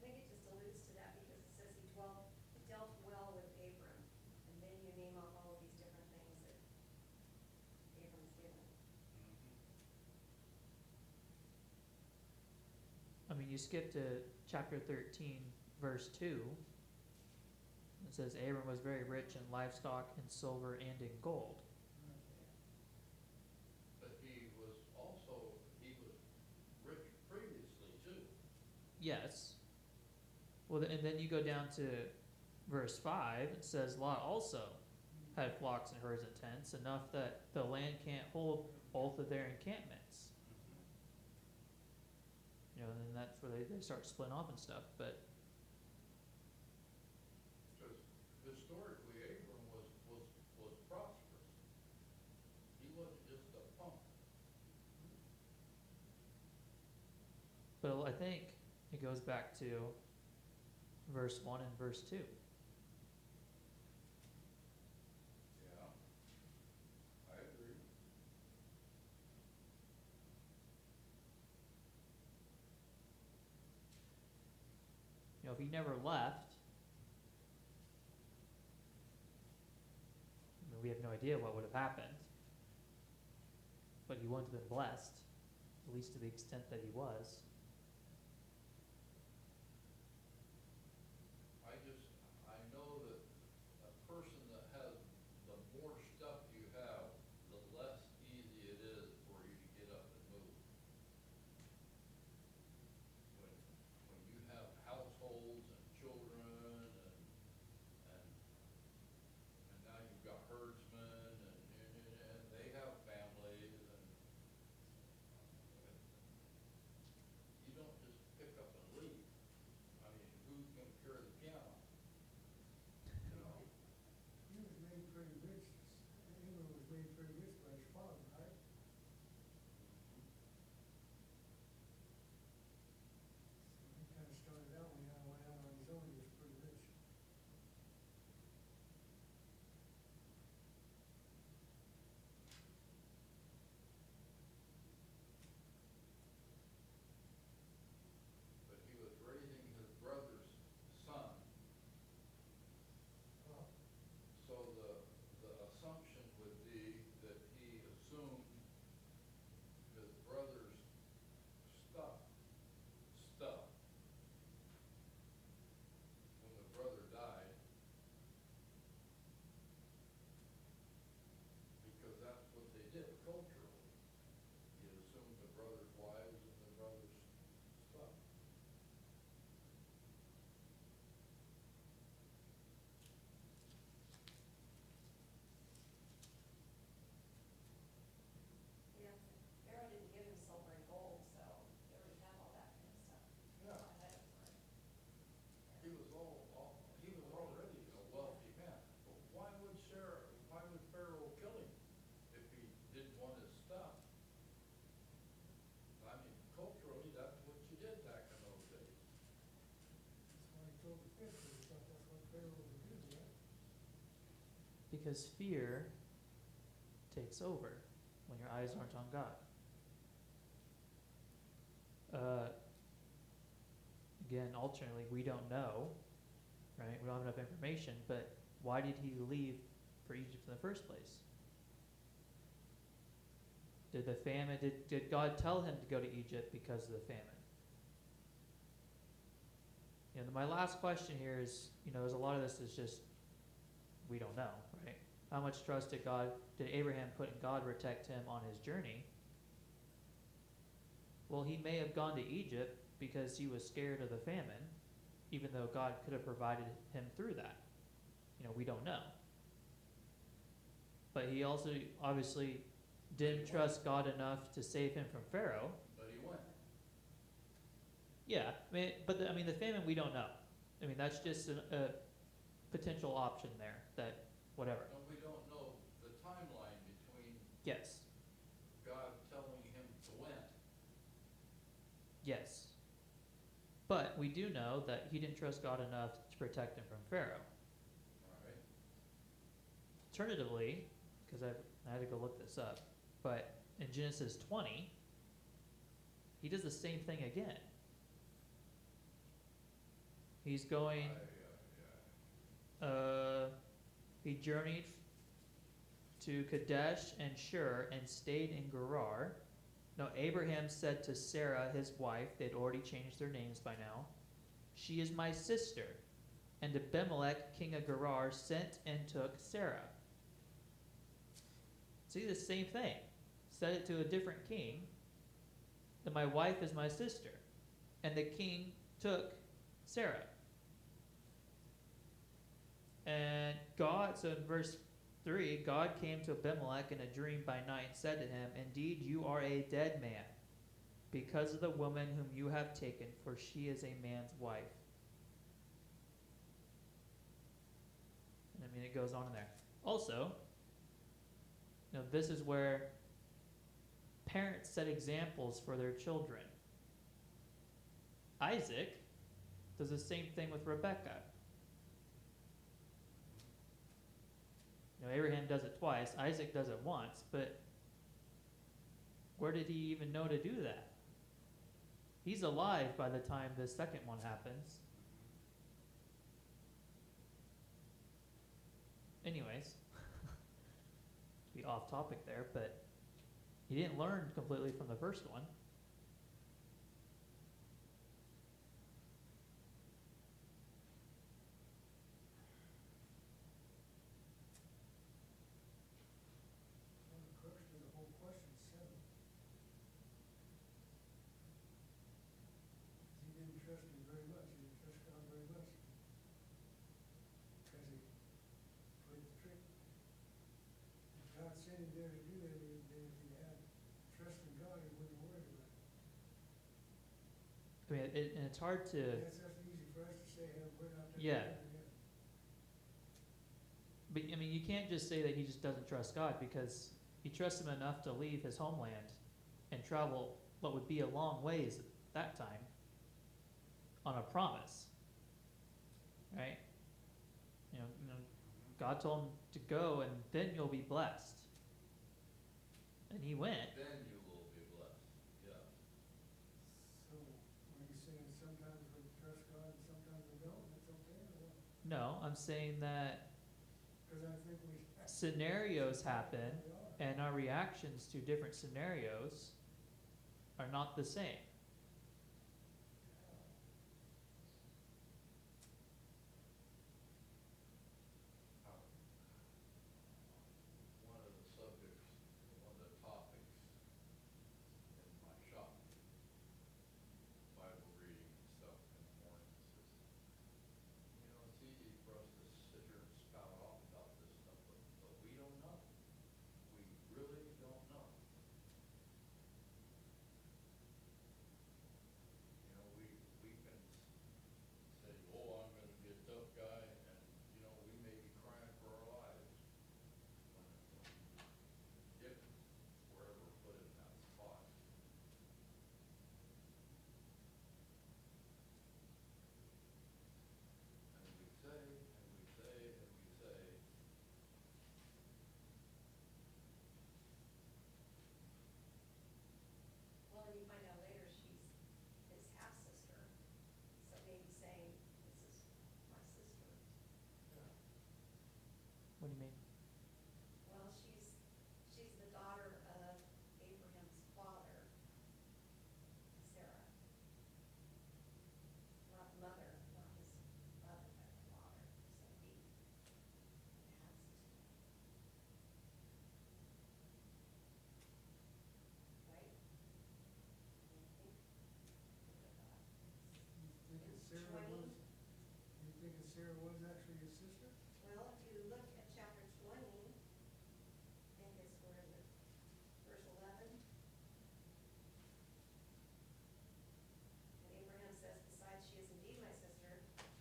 Speaker 6: I think it just alludes to that because it says he dealt well with Abram. And then you name off all of these different things that Abram's given.
Speaker 1: I mean, you skip to chapter 13, verse 2. It says, Abram was very rich in livestock, in silver, and in gold.
Speaker 5: But he was rich previously, too.
Speaker 1: Yes. Well, and then you go down to verse 5. It says, Lot also had flocks and herds and tents, enough that the land can't hold both of their encampments. You know, and that's where they start splitting off and stuff. But
Speaker 5: Because historically, Abram was prosperous. He wasn't just a punk.
Speaker 1: I think it goes back to verse 1 and verse 2.
Speaker 5: Yeah. I agree.
Speaker 1: You know, if he never left, I mean, we have no idea what would have happened. But he wouldn't have been blessed, at least to the extent that he was.
Speaker 5: I know that a person that has, the more stuff you have, the less easy it is for you to get up and move. When you have households and children and now you've got herdsmen and they have families and you don't just pick up and leave. I mean, who's gonna carry the piano? You know?
Speaker 2: He was made pretty rich, Abram was made pretty rich by his father, right? He kinda started out when he went out on his own, he was pretty rich.
Speaker 5: But he was raising his brother's son.
Speaker 2: Well,
Speaker 5: So the assumption would be that he assumed his brother's stuff when the brother died. Because that's what they did culturally. You assumed the brother's wives and the brother's stuff.
Speaker 6: Yeah, Pharaoh didn't give him silver and gold, so they already have all that kind of stuff.
Speaker 2: Yeah.
Speaker 6: Ahead of time.
Speaker 5: He was he was already a wealthy man. But why would Pharaoh kill him if he didn't want his stuff? I mean, culturally, that's what you did back in those days.
Speaker 2: that's why he told the fish, he thought that's what Pharaoh would do, right?
Speaker 1: Because fear takes over when your eyes aren't on God. Again, alternately, we don't know, right? We don't have enough information, but why did he leave for Egypt in the first place? Did the famine, did God tell him to go to Egypt because of the famine? You know, my last question here is, you know, there's a lot of this is just, we don't know, right? How much trust did Abraham put in God to protect him on his journey? Well, he may have gone to Egypt because he was scared of the famine, even though God could have provided him through that. You know, we don't know. But he also obviously didn't trust God enough to save him from Pharaoh.
Speaker 5: But he went.
Speaker 1: Yeah, I mean, the famine, we don't know. I mean, that's just a potential option there, that whatever.
Speaker 5: And we don't know the timeline between
Speaker 1: Yes.
Speaker 5: God telling him to when?
Speaker 1: Yes. But we do know that he didn't trust God enough to protect him from Pharaoh.
Speaker 5: All right.
Speaker 1: Alternatively, because I had to go look this up, but in Genesis 20, he does the same thing again. He's going, he journeyed to Kadesh and Shur and stayed in Gerar. Now Abraham said to Sarah, his wife, they'd already changed their names by now, "She is my sister." And Abimelech, king of Gerar, sent and took Sarah. See, the same thing. Said it to a different king, that my wife is my sister. And the king took Sarah. And God, so in verse 3, God came to Abimelech in a dream by night and said to him, "Indeed, you are a dead man, because of the woman whom you have taken, for she is a man's wife." And I mean, it goes on in there. Also, this is where parents set examples for their children. Isaac does the same thing with Rebekah. Abraham does it twice, Isaac does it once, but where did he even know to do that? He's alive by the time the second one happens. Anyways, to be off topic there, but he didn't learn completely from the first one.
Speaker 2: Well, the question, the whole question's settled. He didn't trust him very much, he didn't trust God very much. Because he played the trick. If God sent him there to do that, then if he had trust in God, he wouldn't worry about it.
Speaker 1: I mean, and it's hard to,
Speaker 2: That's easy for us to say, hey, we're not there.
Speaker 1: Yeah. But I mean, you can't just say that he just doesn't trust God, because he trusts him enough to leave his homeland and travel what would be a long ways at that time on a promise, right? God told him to go and then you'll be blessed, and he went.
Speaker 5: Then you will be blessed, yeah.
Speaker 2: So, are you saying sometimes we trust God and sometimes we don't, that's okay, or what?
Speaker 1: No, I'm saying that
Speaker 2: Because I think we.
Speaker 1: scenarios happen,
Speaker 2: We are.
Speaker 1: and our reactions to different scenarios are not the same.
Speaker 5: One of the subjects, one of the topics in my shop, Bible reading and stuff in the mornings is, it's easy for us to sit here and spout off about this stuff, but we don't know. We really don't know. We can say, oh, I'm gonna be a tough guy, and, we may be crying for our lives when if we're ever put in that spot. And we say, and we say, and we say,
Speaker 6: Well, and you find out later she's his half-sister, so maybe saying, this is my sister.
Speaker 1: What do you mean?
Speaker 6: Well, she's the daughter of Abraham's father, Sarah. Not mother, not his mother, but the father, so he half-sister. Right?
Speaker 2: You think
Speaker 6: In
Speaker 2: Sarah
Speaker 6: 20.
Speaker 2: was, you think Sarah was actually his sister?
Speaker 6: Well, if you look at chapter 20, I think it's where is it, verse 11. And Abraham says, besides, she is indeed my sister,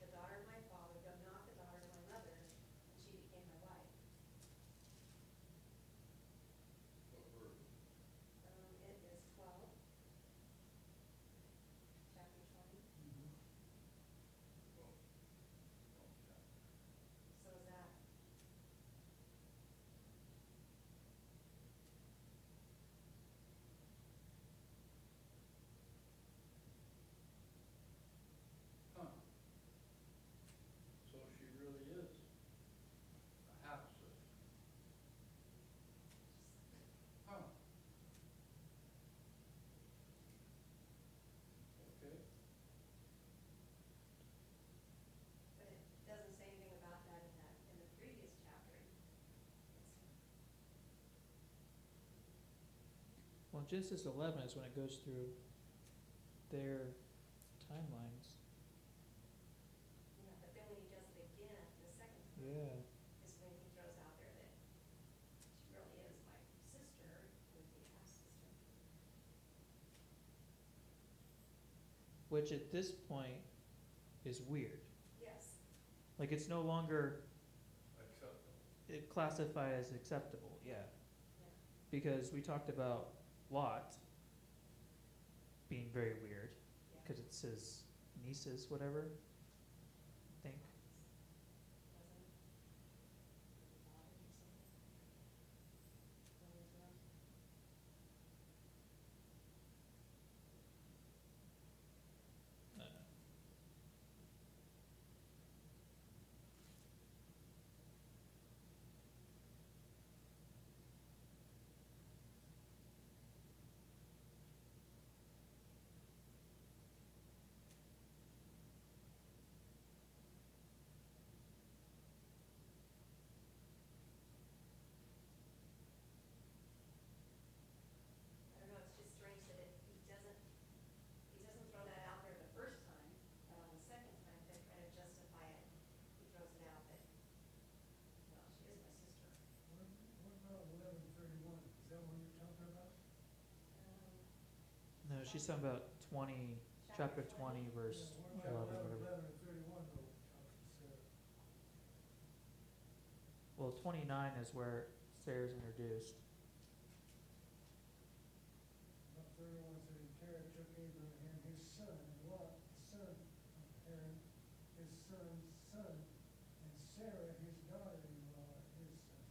Speaker 6: the daughter of my father, but not the daughter of my mother, and she became my wife.
Speaker 1: Well, Genesis 11 is when it goes through their timelines.
Speaker 6: Yeah, but then when he does it again, the second time,
Speaker 1: Yeah.
Speaker 6: is when he throws out there that she really is my sister, with the half-sister.
Speaker 1: Which at this point is weird.
Speaker 6: Yes,
Speaker 1: Like it's no longer
Speaker 5: Acceptable.
Speaker 1: classified as acceptable, yeah.
Speaker 6: yeah.
Speaker 1: Because we talked about Lot being very weird,
Speaker 6: Yeah.
Speaker 1: because it's his nieces, whatever, I think.
Speaker 6: Wasn't it? Water or something? When he was around?
Speaker 1: Uh,
Speaker 6: I don't know, it's just strange that he doesn't throw that out there the first time, but on the second time, to try to justify it, he throws it out that, well, she is my sister.
Speaker 2: What about 11:31? Is that what you're talking about?
Speaker 1: No, she's talking about 20, chapter 20, verse
Speaker 2: Yeah, what
Speaker 1: 11,
Speaker 2: about
Speaker 1: whatever.
Speaker 2: 11:31 though, talks to Sarah?
Speaker 1: Well, 29 is where Sarah's introduced.
Speaker 2: About 31 said, and Terah took Abraham his son, and Lot, the son of Haran, his son's son, and Sarah his daughter-in-law, his son.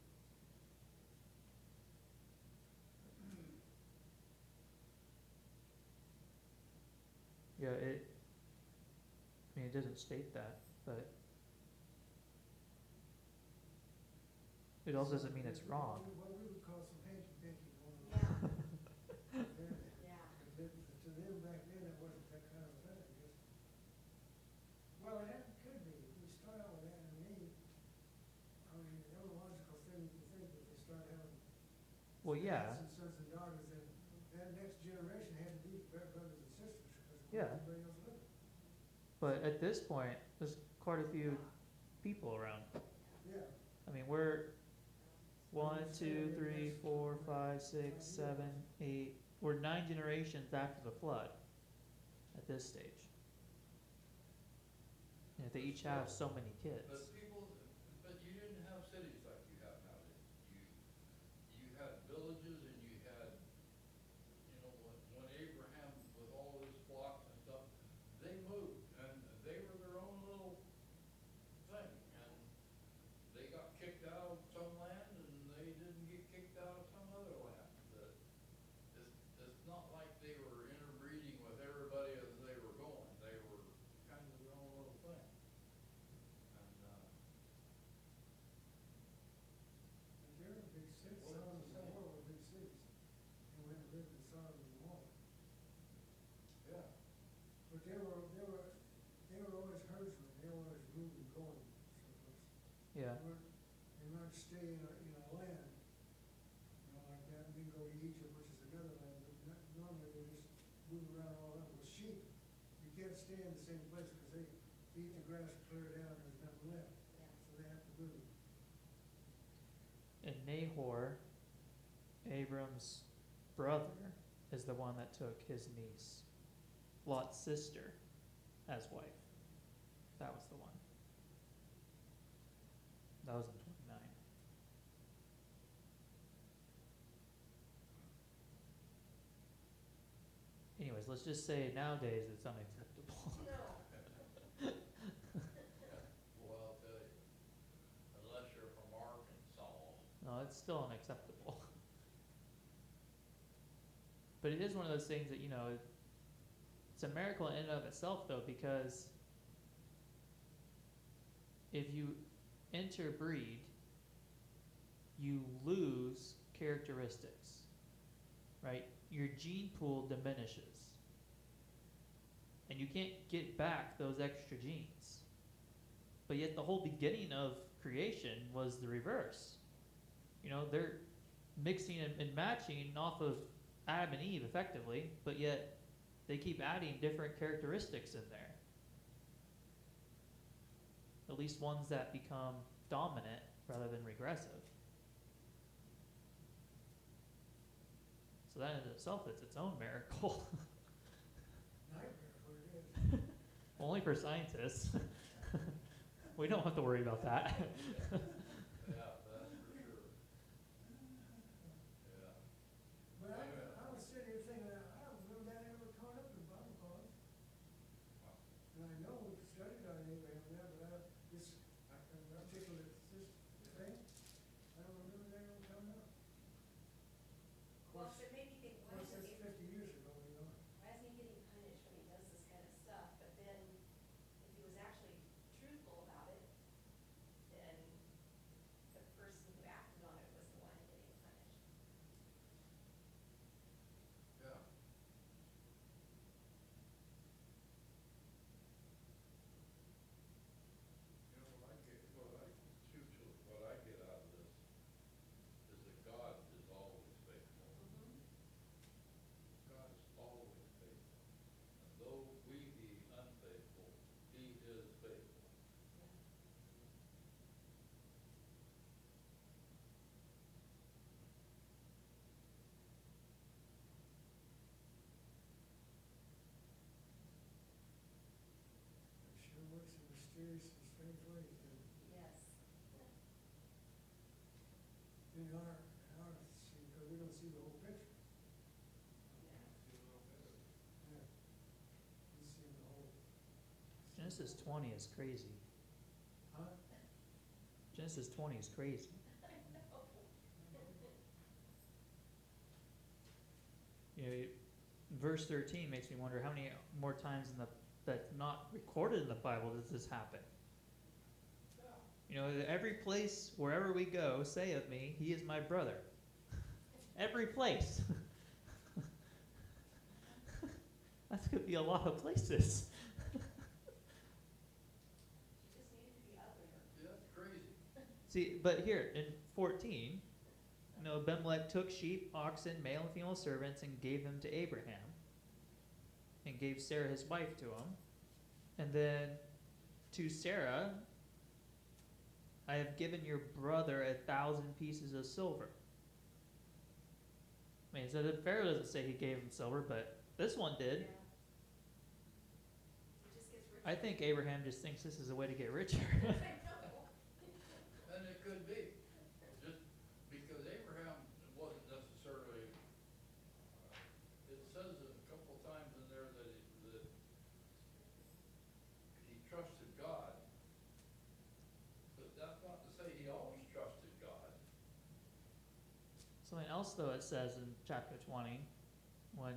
Speaker 1: Yeah, it doesn't state that, but it also doesn't mean it's wrong.
Speaker 2: What we would call some hanky-panky going on.
Speaker 6: Yeah,
Speaker 2: There.
Speaker 6: yeah.
Speaker 2: But to them back then, it wasn't that kind of thing, I guess. Well, could be. If we start out with Adam and Eve, I mean, the only logical thing you can think, if they start having
Speaker 1: Well, yeah,
Speaker 2: sons and daughters, then that next generation had to be brothers and sisters, because
Speaker 1: Yeah.
Speaker 2: everybody else lived.
Speaker 1: but at this point, there's quite a few people around.
Speaker 2: Yeah.
Speaker 1: I mean, we're 1, 2, 3, 4, 5, 6, 7, 8. We're 9 generations after the flood at this stage. And if they each have so many kids.
Speaker 5: But you didn't have cities like you have nowadays. You had villages and you had, when Abraham, with all his flocks and stuff, they moved and they were their own little thing. And they got kicked out of some land and they didn't get kicked out of some other land. It's not like they were interbreeding with everybody as they were going. They were kind of their own little thing. And,
Speaker 2: And there were big cities, some were big cities, and went and lived in Sodom and Gomorrah.
Speaker 5: yeah.
Speaker 2: But they were always herdsmen, they were always moving, going someplace.
Speaker 1: Yeah.
Speaker 2: They weren't staying in a land, like that, and then go to Egypt, which is another land, but normally they just move around all over. With sheep, you can't stay in the same place, because they eat the grass, clear it out, and there's nothing left,
Speaker 6: Yeah.
Speaker 2: so they have to move.
Speaker 1: And Nahor, Abram's brother, is the one that took his niece, Lot's sister, as wife. That was the one. That was in 29. Anyways, let's just say nowadays it's unacceptable.
Speaker 6: No.
Speaker 5: Well, I'll tell you, unless you're from Arkansas.
Speaker 1: No, it's still unacceptable. But it is one of those things that, it's a miracle in and of itself, though, because if you interbreed, you lose characteristics, right? Your gene pool diminishes. And you can't get back those extra genes. But yet the whole beginning of creation was the reverse. They're mixing and matching off of Adam and Eve effectively, but yet they keep adding different characteristics in there. At least ones that become dominant rather than regressive. So that in itself is its own miracle.
Speaker 2: Nightmare is what it is.
Speaker 1: Only for scientists. We don't have to worry about that.
Speaker 5: Yeah, that's for sure. Yeah.
Speaker 2: But I was sitting here thinking, I don't remember that ever coming up in Bible college. And I know we've studied on Abraham there, but this articulate thing, I don't remember that ever coming up. Of
Speaker 6: Well,
Speaker 2: course,
Speaker 6: so it made me think,
Speaker 2: of
Speaker 6: why
Speaker 2: course,
Speaker 6: isn't
Speaker 2: that's
Speaker 6: he,
Speaker 2: 50 years ago, you know.
Speaker 6: why isn't he getting punished when he does this kind of stuff? But then, if he was actually truthful about it, then the person who acted on it was the one getting punished.
Speaker 5: Yeah. You know, what I get out of this is that God is always faithful. God is always faithful. And though we be unfaithful, he is faithful.
Speaker 6: Yeah.
Speaker 2: It sure works in mysterious and strange ways, doesn't it?
Speaker 6: Yes.
Speaker 2: In our, see, because we don't see the whole picture.
Speaker 6: Yeah.
Speaker 7: See a little bit of it.
Speaker 2: Yeah. We see the whole.
Speaker 1: Genesis 20 is crazy.
Speaker 2: Huh?
Speaker 1: Genesis 20 is crazy. You know, verse 13 makes me wonder how many more times that's not recorded in the Bible does this happen. You know, every place, wherever we go, say of me, he is my brother. Every place. That's going to be a lot of places.
Speaker 6: You just needed to be uglier.
Speaker 5: Yeah, that's crazy.
Speaker 1: See, but here in 14, you know, Abimelech took sheep, oxen, male and female servants, and gave them to Abraham, and gave Sarah his wife to him. And then to Sarah, I have given your brother 1,000 pieces of silver. I mean, so the Pharaoh doesn't say he gave him silver, but this one did.
Speaker 6: Yeah. It just gets richer.
Speaker 1: I think Abraham just thinks this is a way to get richer.
Speaker 6: I know.
Speaker 5: And it could be, just because Abraham wasn't necessarily, it says a couple of times in there that he trusted God, but that's not to say he always trusted God.
Speaker 1: Something else, though, it says in chapter 20, when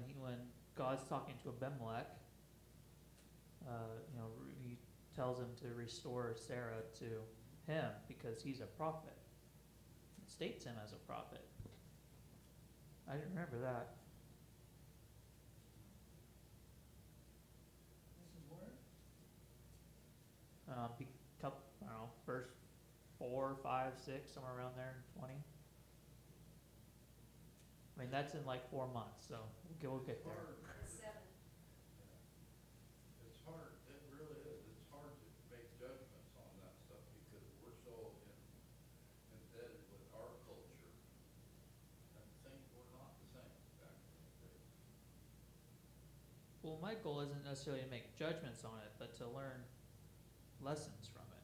Speaker 1: God's talking to Abimelech, he tells him to restore Sarah to him because he's a prophet. It states him as a prophet. I didn't remember that.
Speaker 2: This is where?
Speaker 1: I don't know, verse 4, 5, 6, somewhere around there, 20. I mean, that's in like 4 months, so we'll get there.
Speaker 6: It's 7.
Speaker 5: It's hard, it really is, it's hard to make judgments on that stuff because we're so embedded with our culture and think we're not the same back in the day.
Speaker 1: Well, my goal isn't necessarily to make judgments on it, but to learn lessons from it.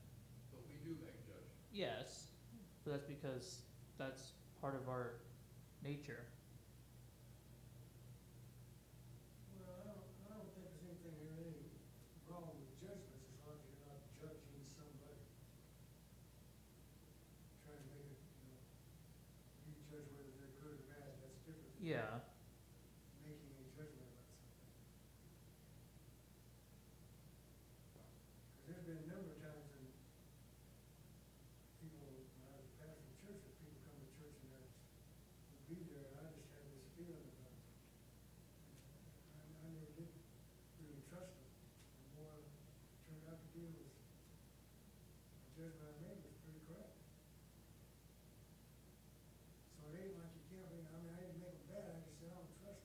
Speaker 5: But we do make judgments.
Speaker 1: Yes, but that's because that's part of our nature.
Speaker 2: Well, I don't think there's anything here, any wrong with judgments as long as you're not judging somebody. Trying to make it, you judge whether they're good or bad, that's different than
Speaker 1: Yeah.
Speaker 2: making a judgment about something. Because there's been a number of times when people, when I was pastor of church, that people come to church and would be there, and I just had this feeling about it. I never did really trust them. The more it turned out to be was, the judgment I made was pretty correct. So it ain't like you can't be, I didn't make them bad, I just said I don't trust them.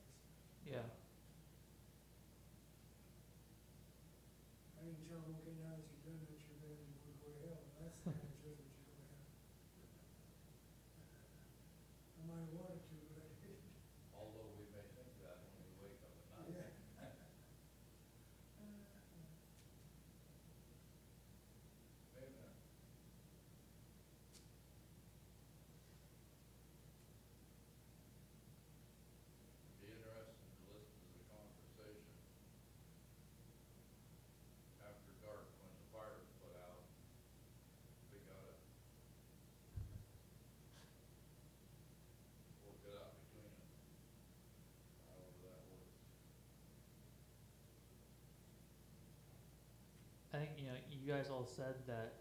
Speaker 1: I think, you guys all said that,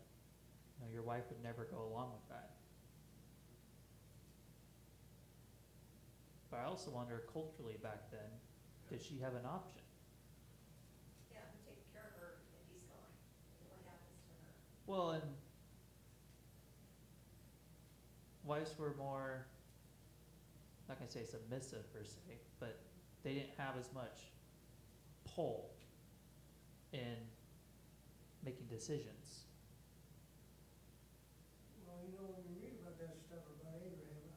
Speaker 1: your wife would never go along with that. But I also wonder culturally back then, did she have an option?
Speaker 6: Yeah, who takes care of her if he's gone? What happens to her?
Speaker 1: Well, and wives were more, not gonna say submissive per se, but they didn't have as much pull in making decisions.
Speaker 2: Well, when you read about that stuff about Abraham,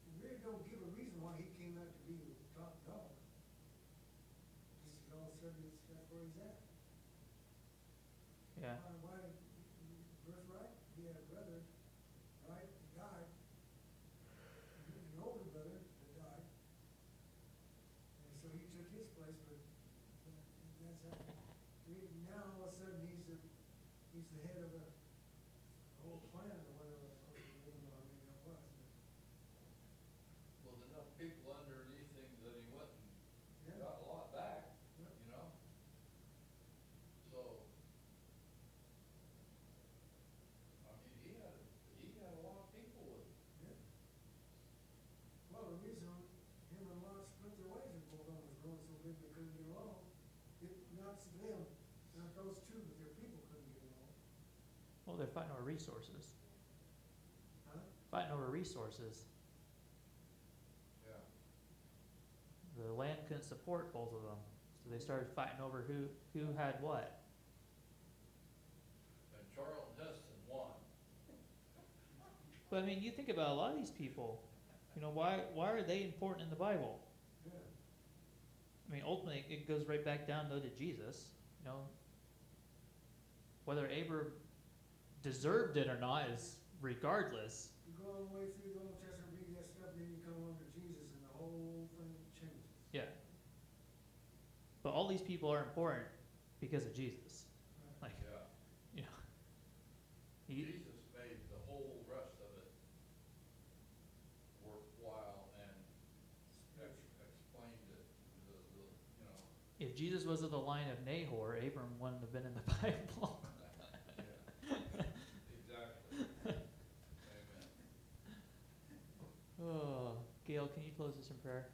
Speaker 2: you really don't give a reason why he came out to be the top dog. Just all of a sudden, that's where he's at.
Speaker 1: Yeah.
Speaker 2: Why, birthright, he had a brother, right, that died, an older brother that died. And so he took his place, but that's how, now all of a sudden, he's the head of a whole clan or whatever, of course, I don't know how many that was, but,
Speaker 5: Well, enough people underneath him that he went and
Speaker 2: yeah.
Speaker 5: got a lot back,
Speaker 2: Yep.
Speaker 5: you know? So, I mean, he had a lot of people with him.
Speaker 2: Yeah. Well, the reason him and Lot split their ways and both of them was growing so big they couldn't get along, not them, not those two, but their people couldn't get along.
Speaker 1: Well, they're fighting over resources.
Speaker 2: Huh?
Speaker 1: Fighting over resources.
Speaker 5: Yeah.
Speaker 1: The land couldn't support both of them, so they started fighting over who had what.
Speaker 5: And Charlton Heston won.
Speaker 1: But I mean, you think about a lot of these people. Why are they important in the Bible?
Speaker 2: Yeah.
Speaker 1: I mean, ultimately, it goes right back down to Jesus. Whether Abram deserved it or not is regardless.
Speaker 2: You go all the way through the Old Testament, read that stuff, and then you come over to Jesus and the whole thing changes.
Speaker 1: Yeah. But all these people are important because of Jesus.
Speaker 2: Right.
Speaker 1: Like,
Speaker 5: Yeah.
Speaker 1: he,
Speaker 5: Jesus made the whole rest of it worthwhile and explained it,
Speaker 1: if Jesus was of the line of Nahor, Abram wouldn't have been in the Bible.
Speaker 5: Yeah. Exactly. Amen.
Speaker 1: Oh, Gail, can you close us in prayer?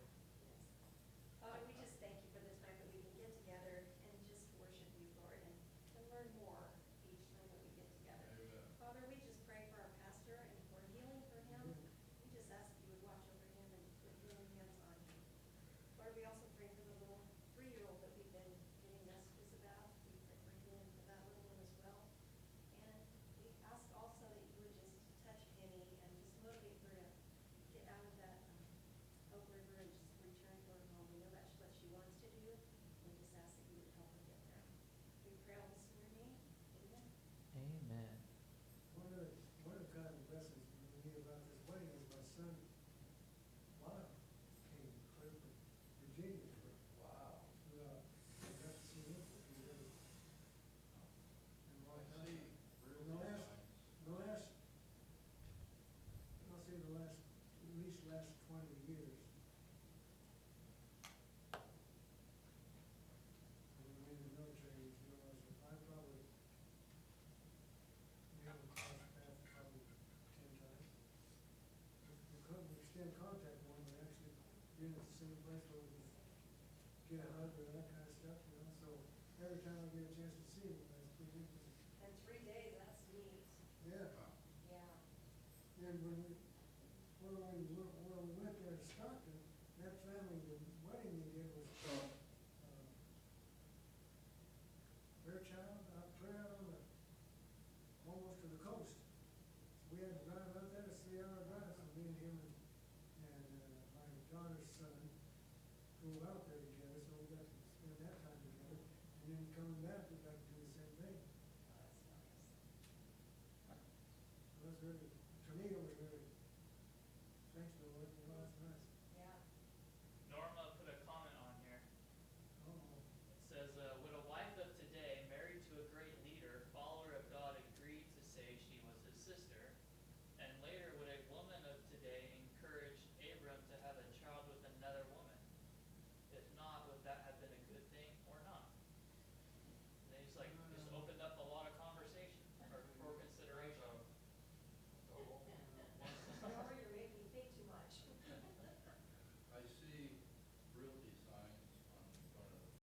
Speaker 6: Father, we just thank you for the time that we can get together and just worship you, Lord, and learn more each time that we get together.
Speaker 5: Amen.
Speaker 6: Father, we just pray for our pastor and for healing for him. We just ask that you would watch over him and put healing hands on him. Lord, we also pray for the little 3-year-old that we've been getting messages about. We pray for healing for that little one as well. And we ask also that you would just touch Penny and just motivate her to get out of that Elk River and just return to her home. We know that's what she wants to do. We just ask that you would help her get there. We pray all this in your name. Amen.
Speaker 1: Amen.
Speaker 2: One of the kind of blessings we hear about this wedding is my son, Lyle, came clear from Virginia for,
Speaker 5: Wow.
Speaker 2: I got to see him for a few days. And
Speaker 5: I
Speaker 2: like,
Speaker 5: see real
Speaker 2: The last-
Speaker 5: signs.
Speaker 2: I'll say at least last 20 years. When we were in the military, I probably, we haven't crossed paths probably 10 times. We couldn't extend contact with one, but actually being at the same place where we could get a hug or that kind of stuff, so every time I get a chance to see him, that's pretty interesting.
Speaker 6: And 3 days, that's neat.
Speaker 2: Yeah.
Speaker 6: Yeah.
Speaker 2: And when we went there to Stockton, that family, the wedding they did was, Fairchild, clear out on the, almost to the coast. So we had to drive out there, a 3-hour drive, so me and him and my daughter's son drove out there together, so we got to spend that time together. And then coming back, we got to do the same thing.
Speaker 6: Oh, that's nice.
Speaker 2: It was really, to me, it was really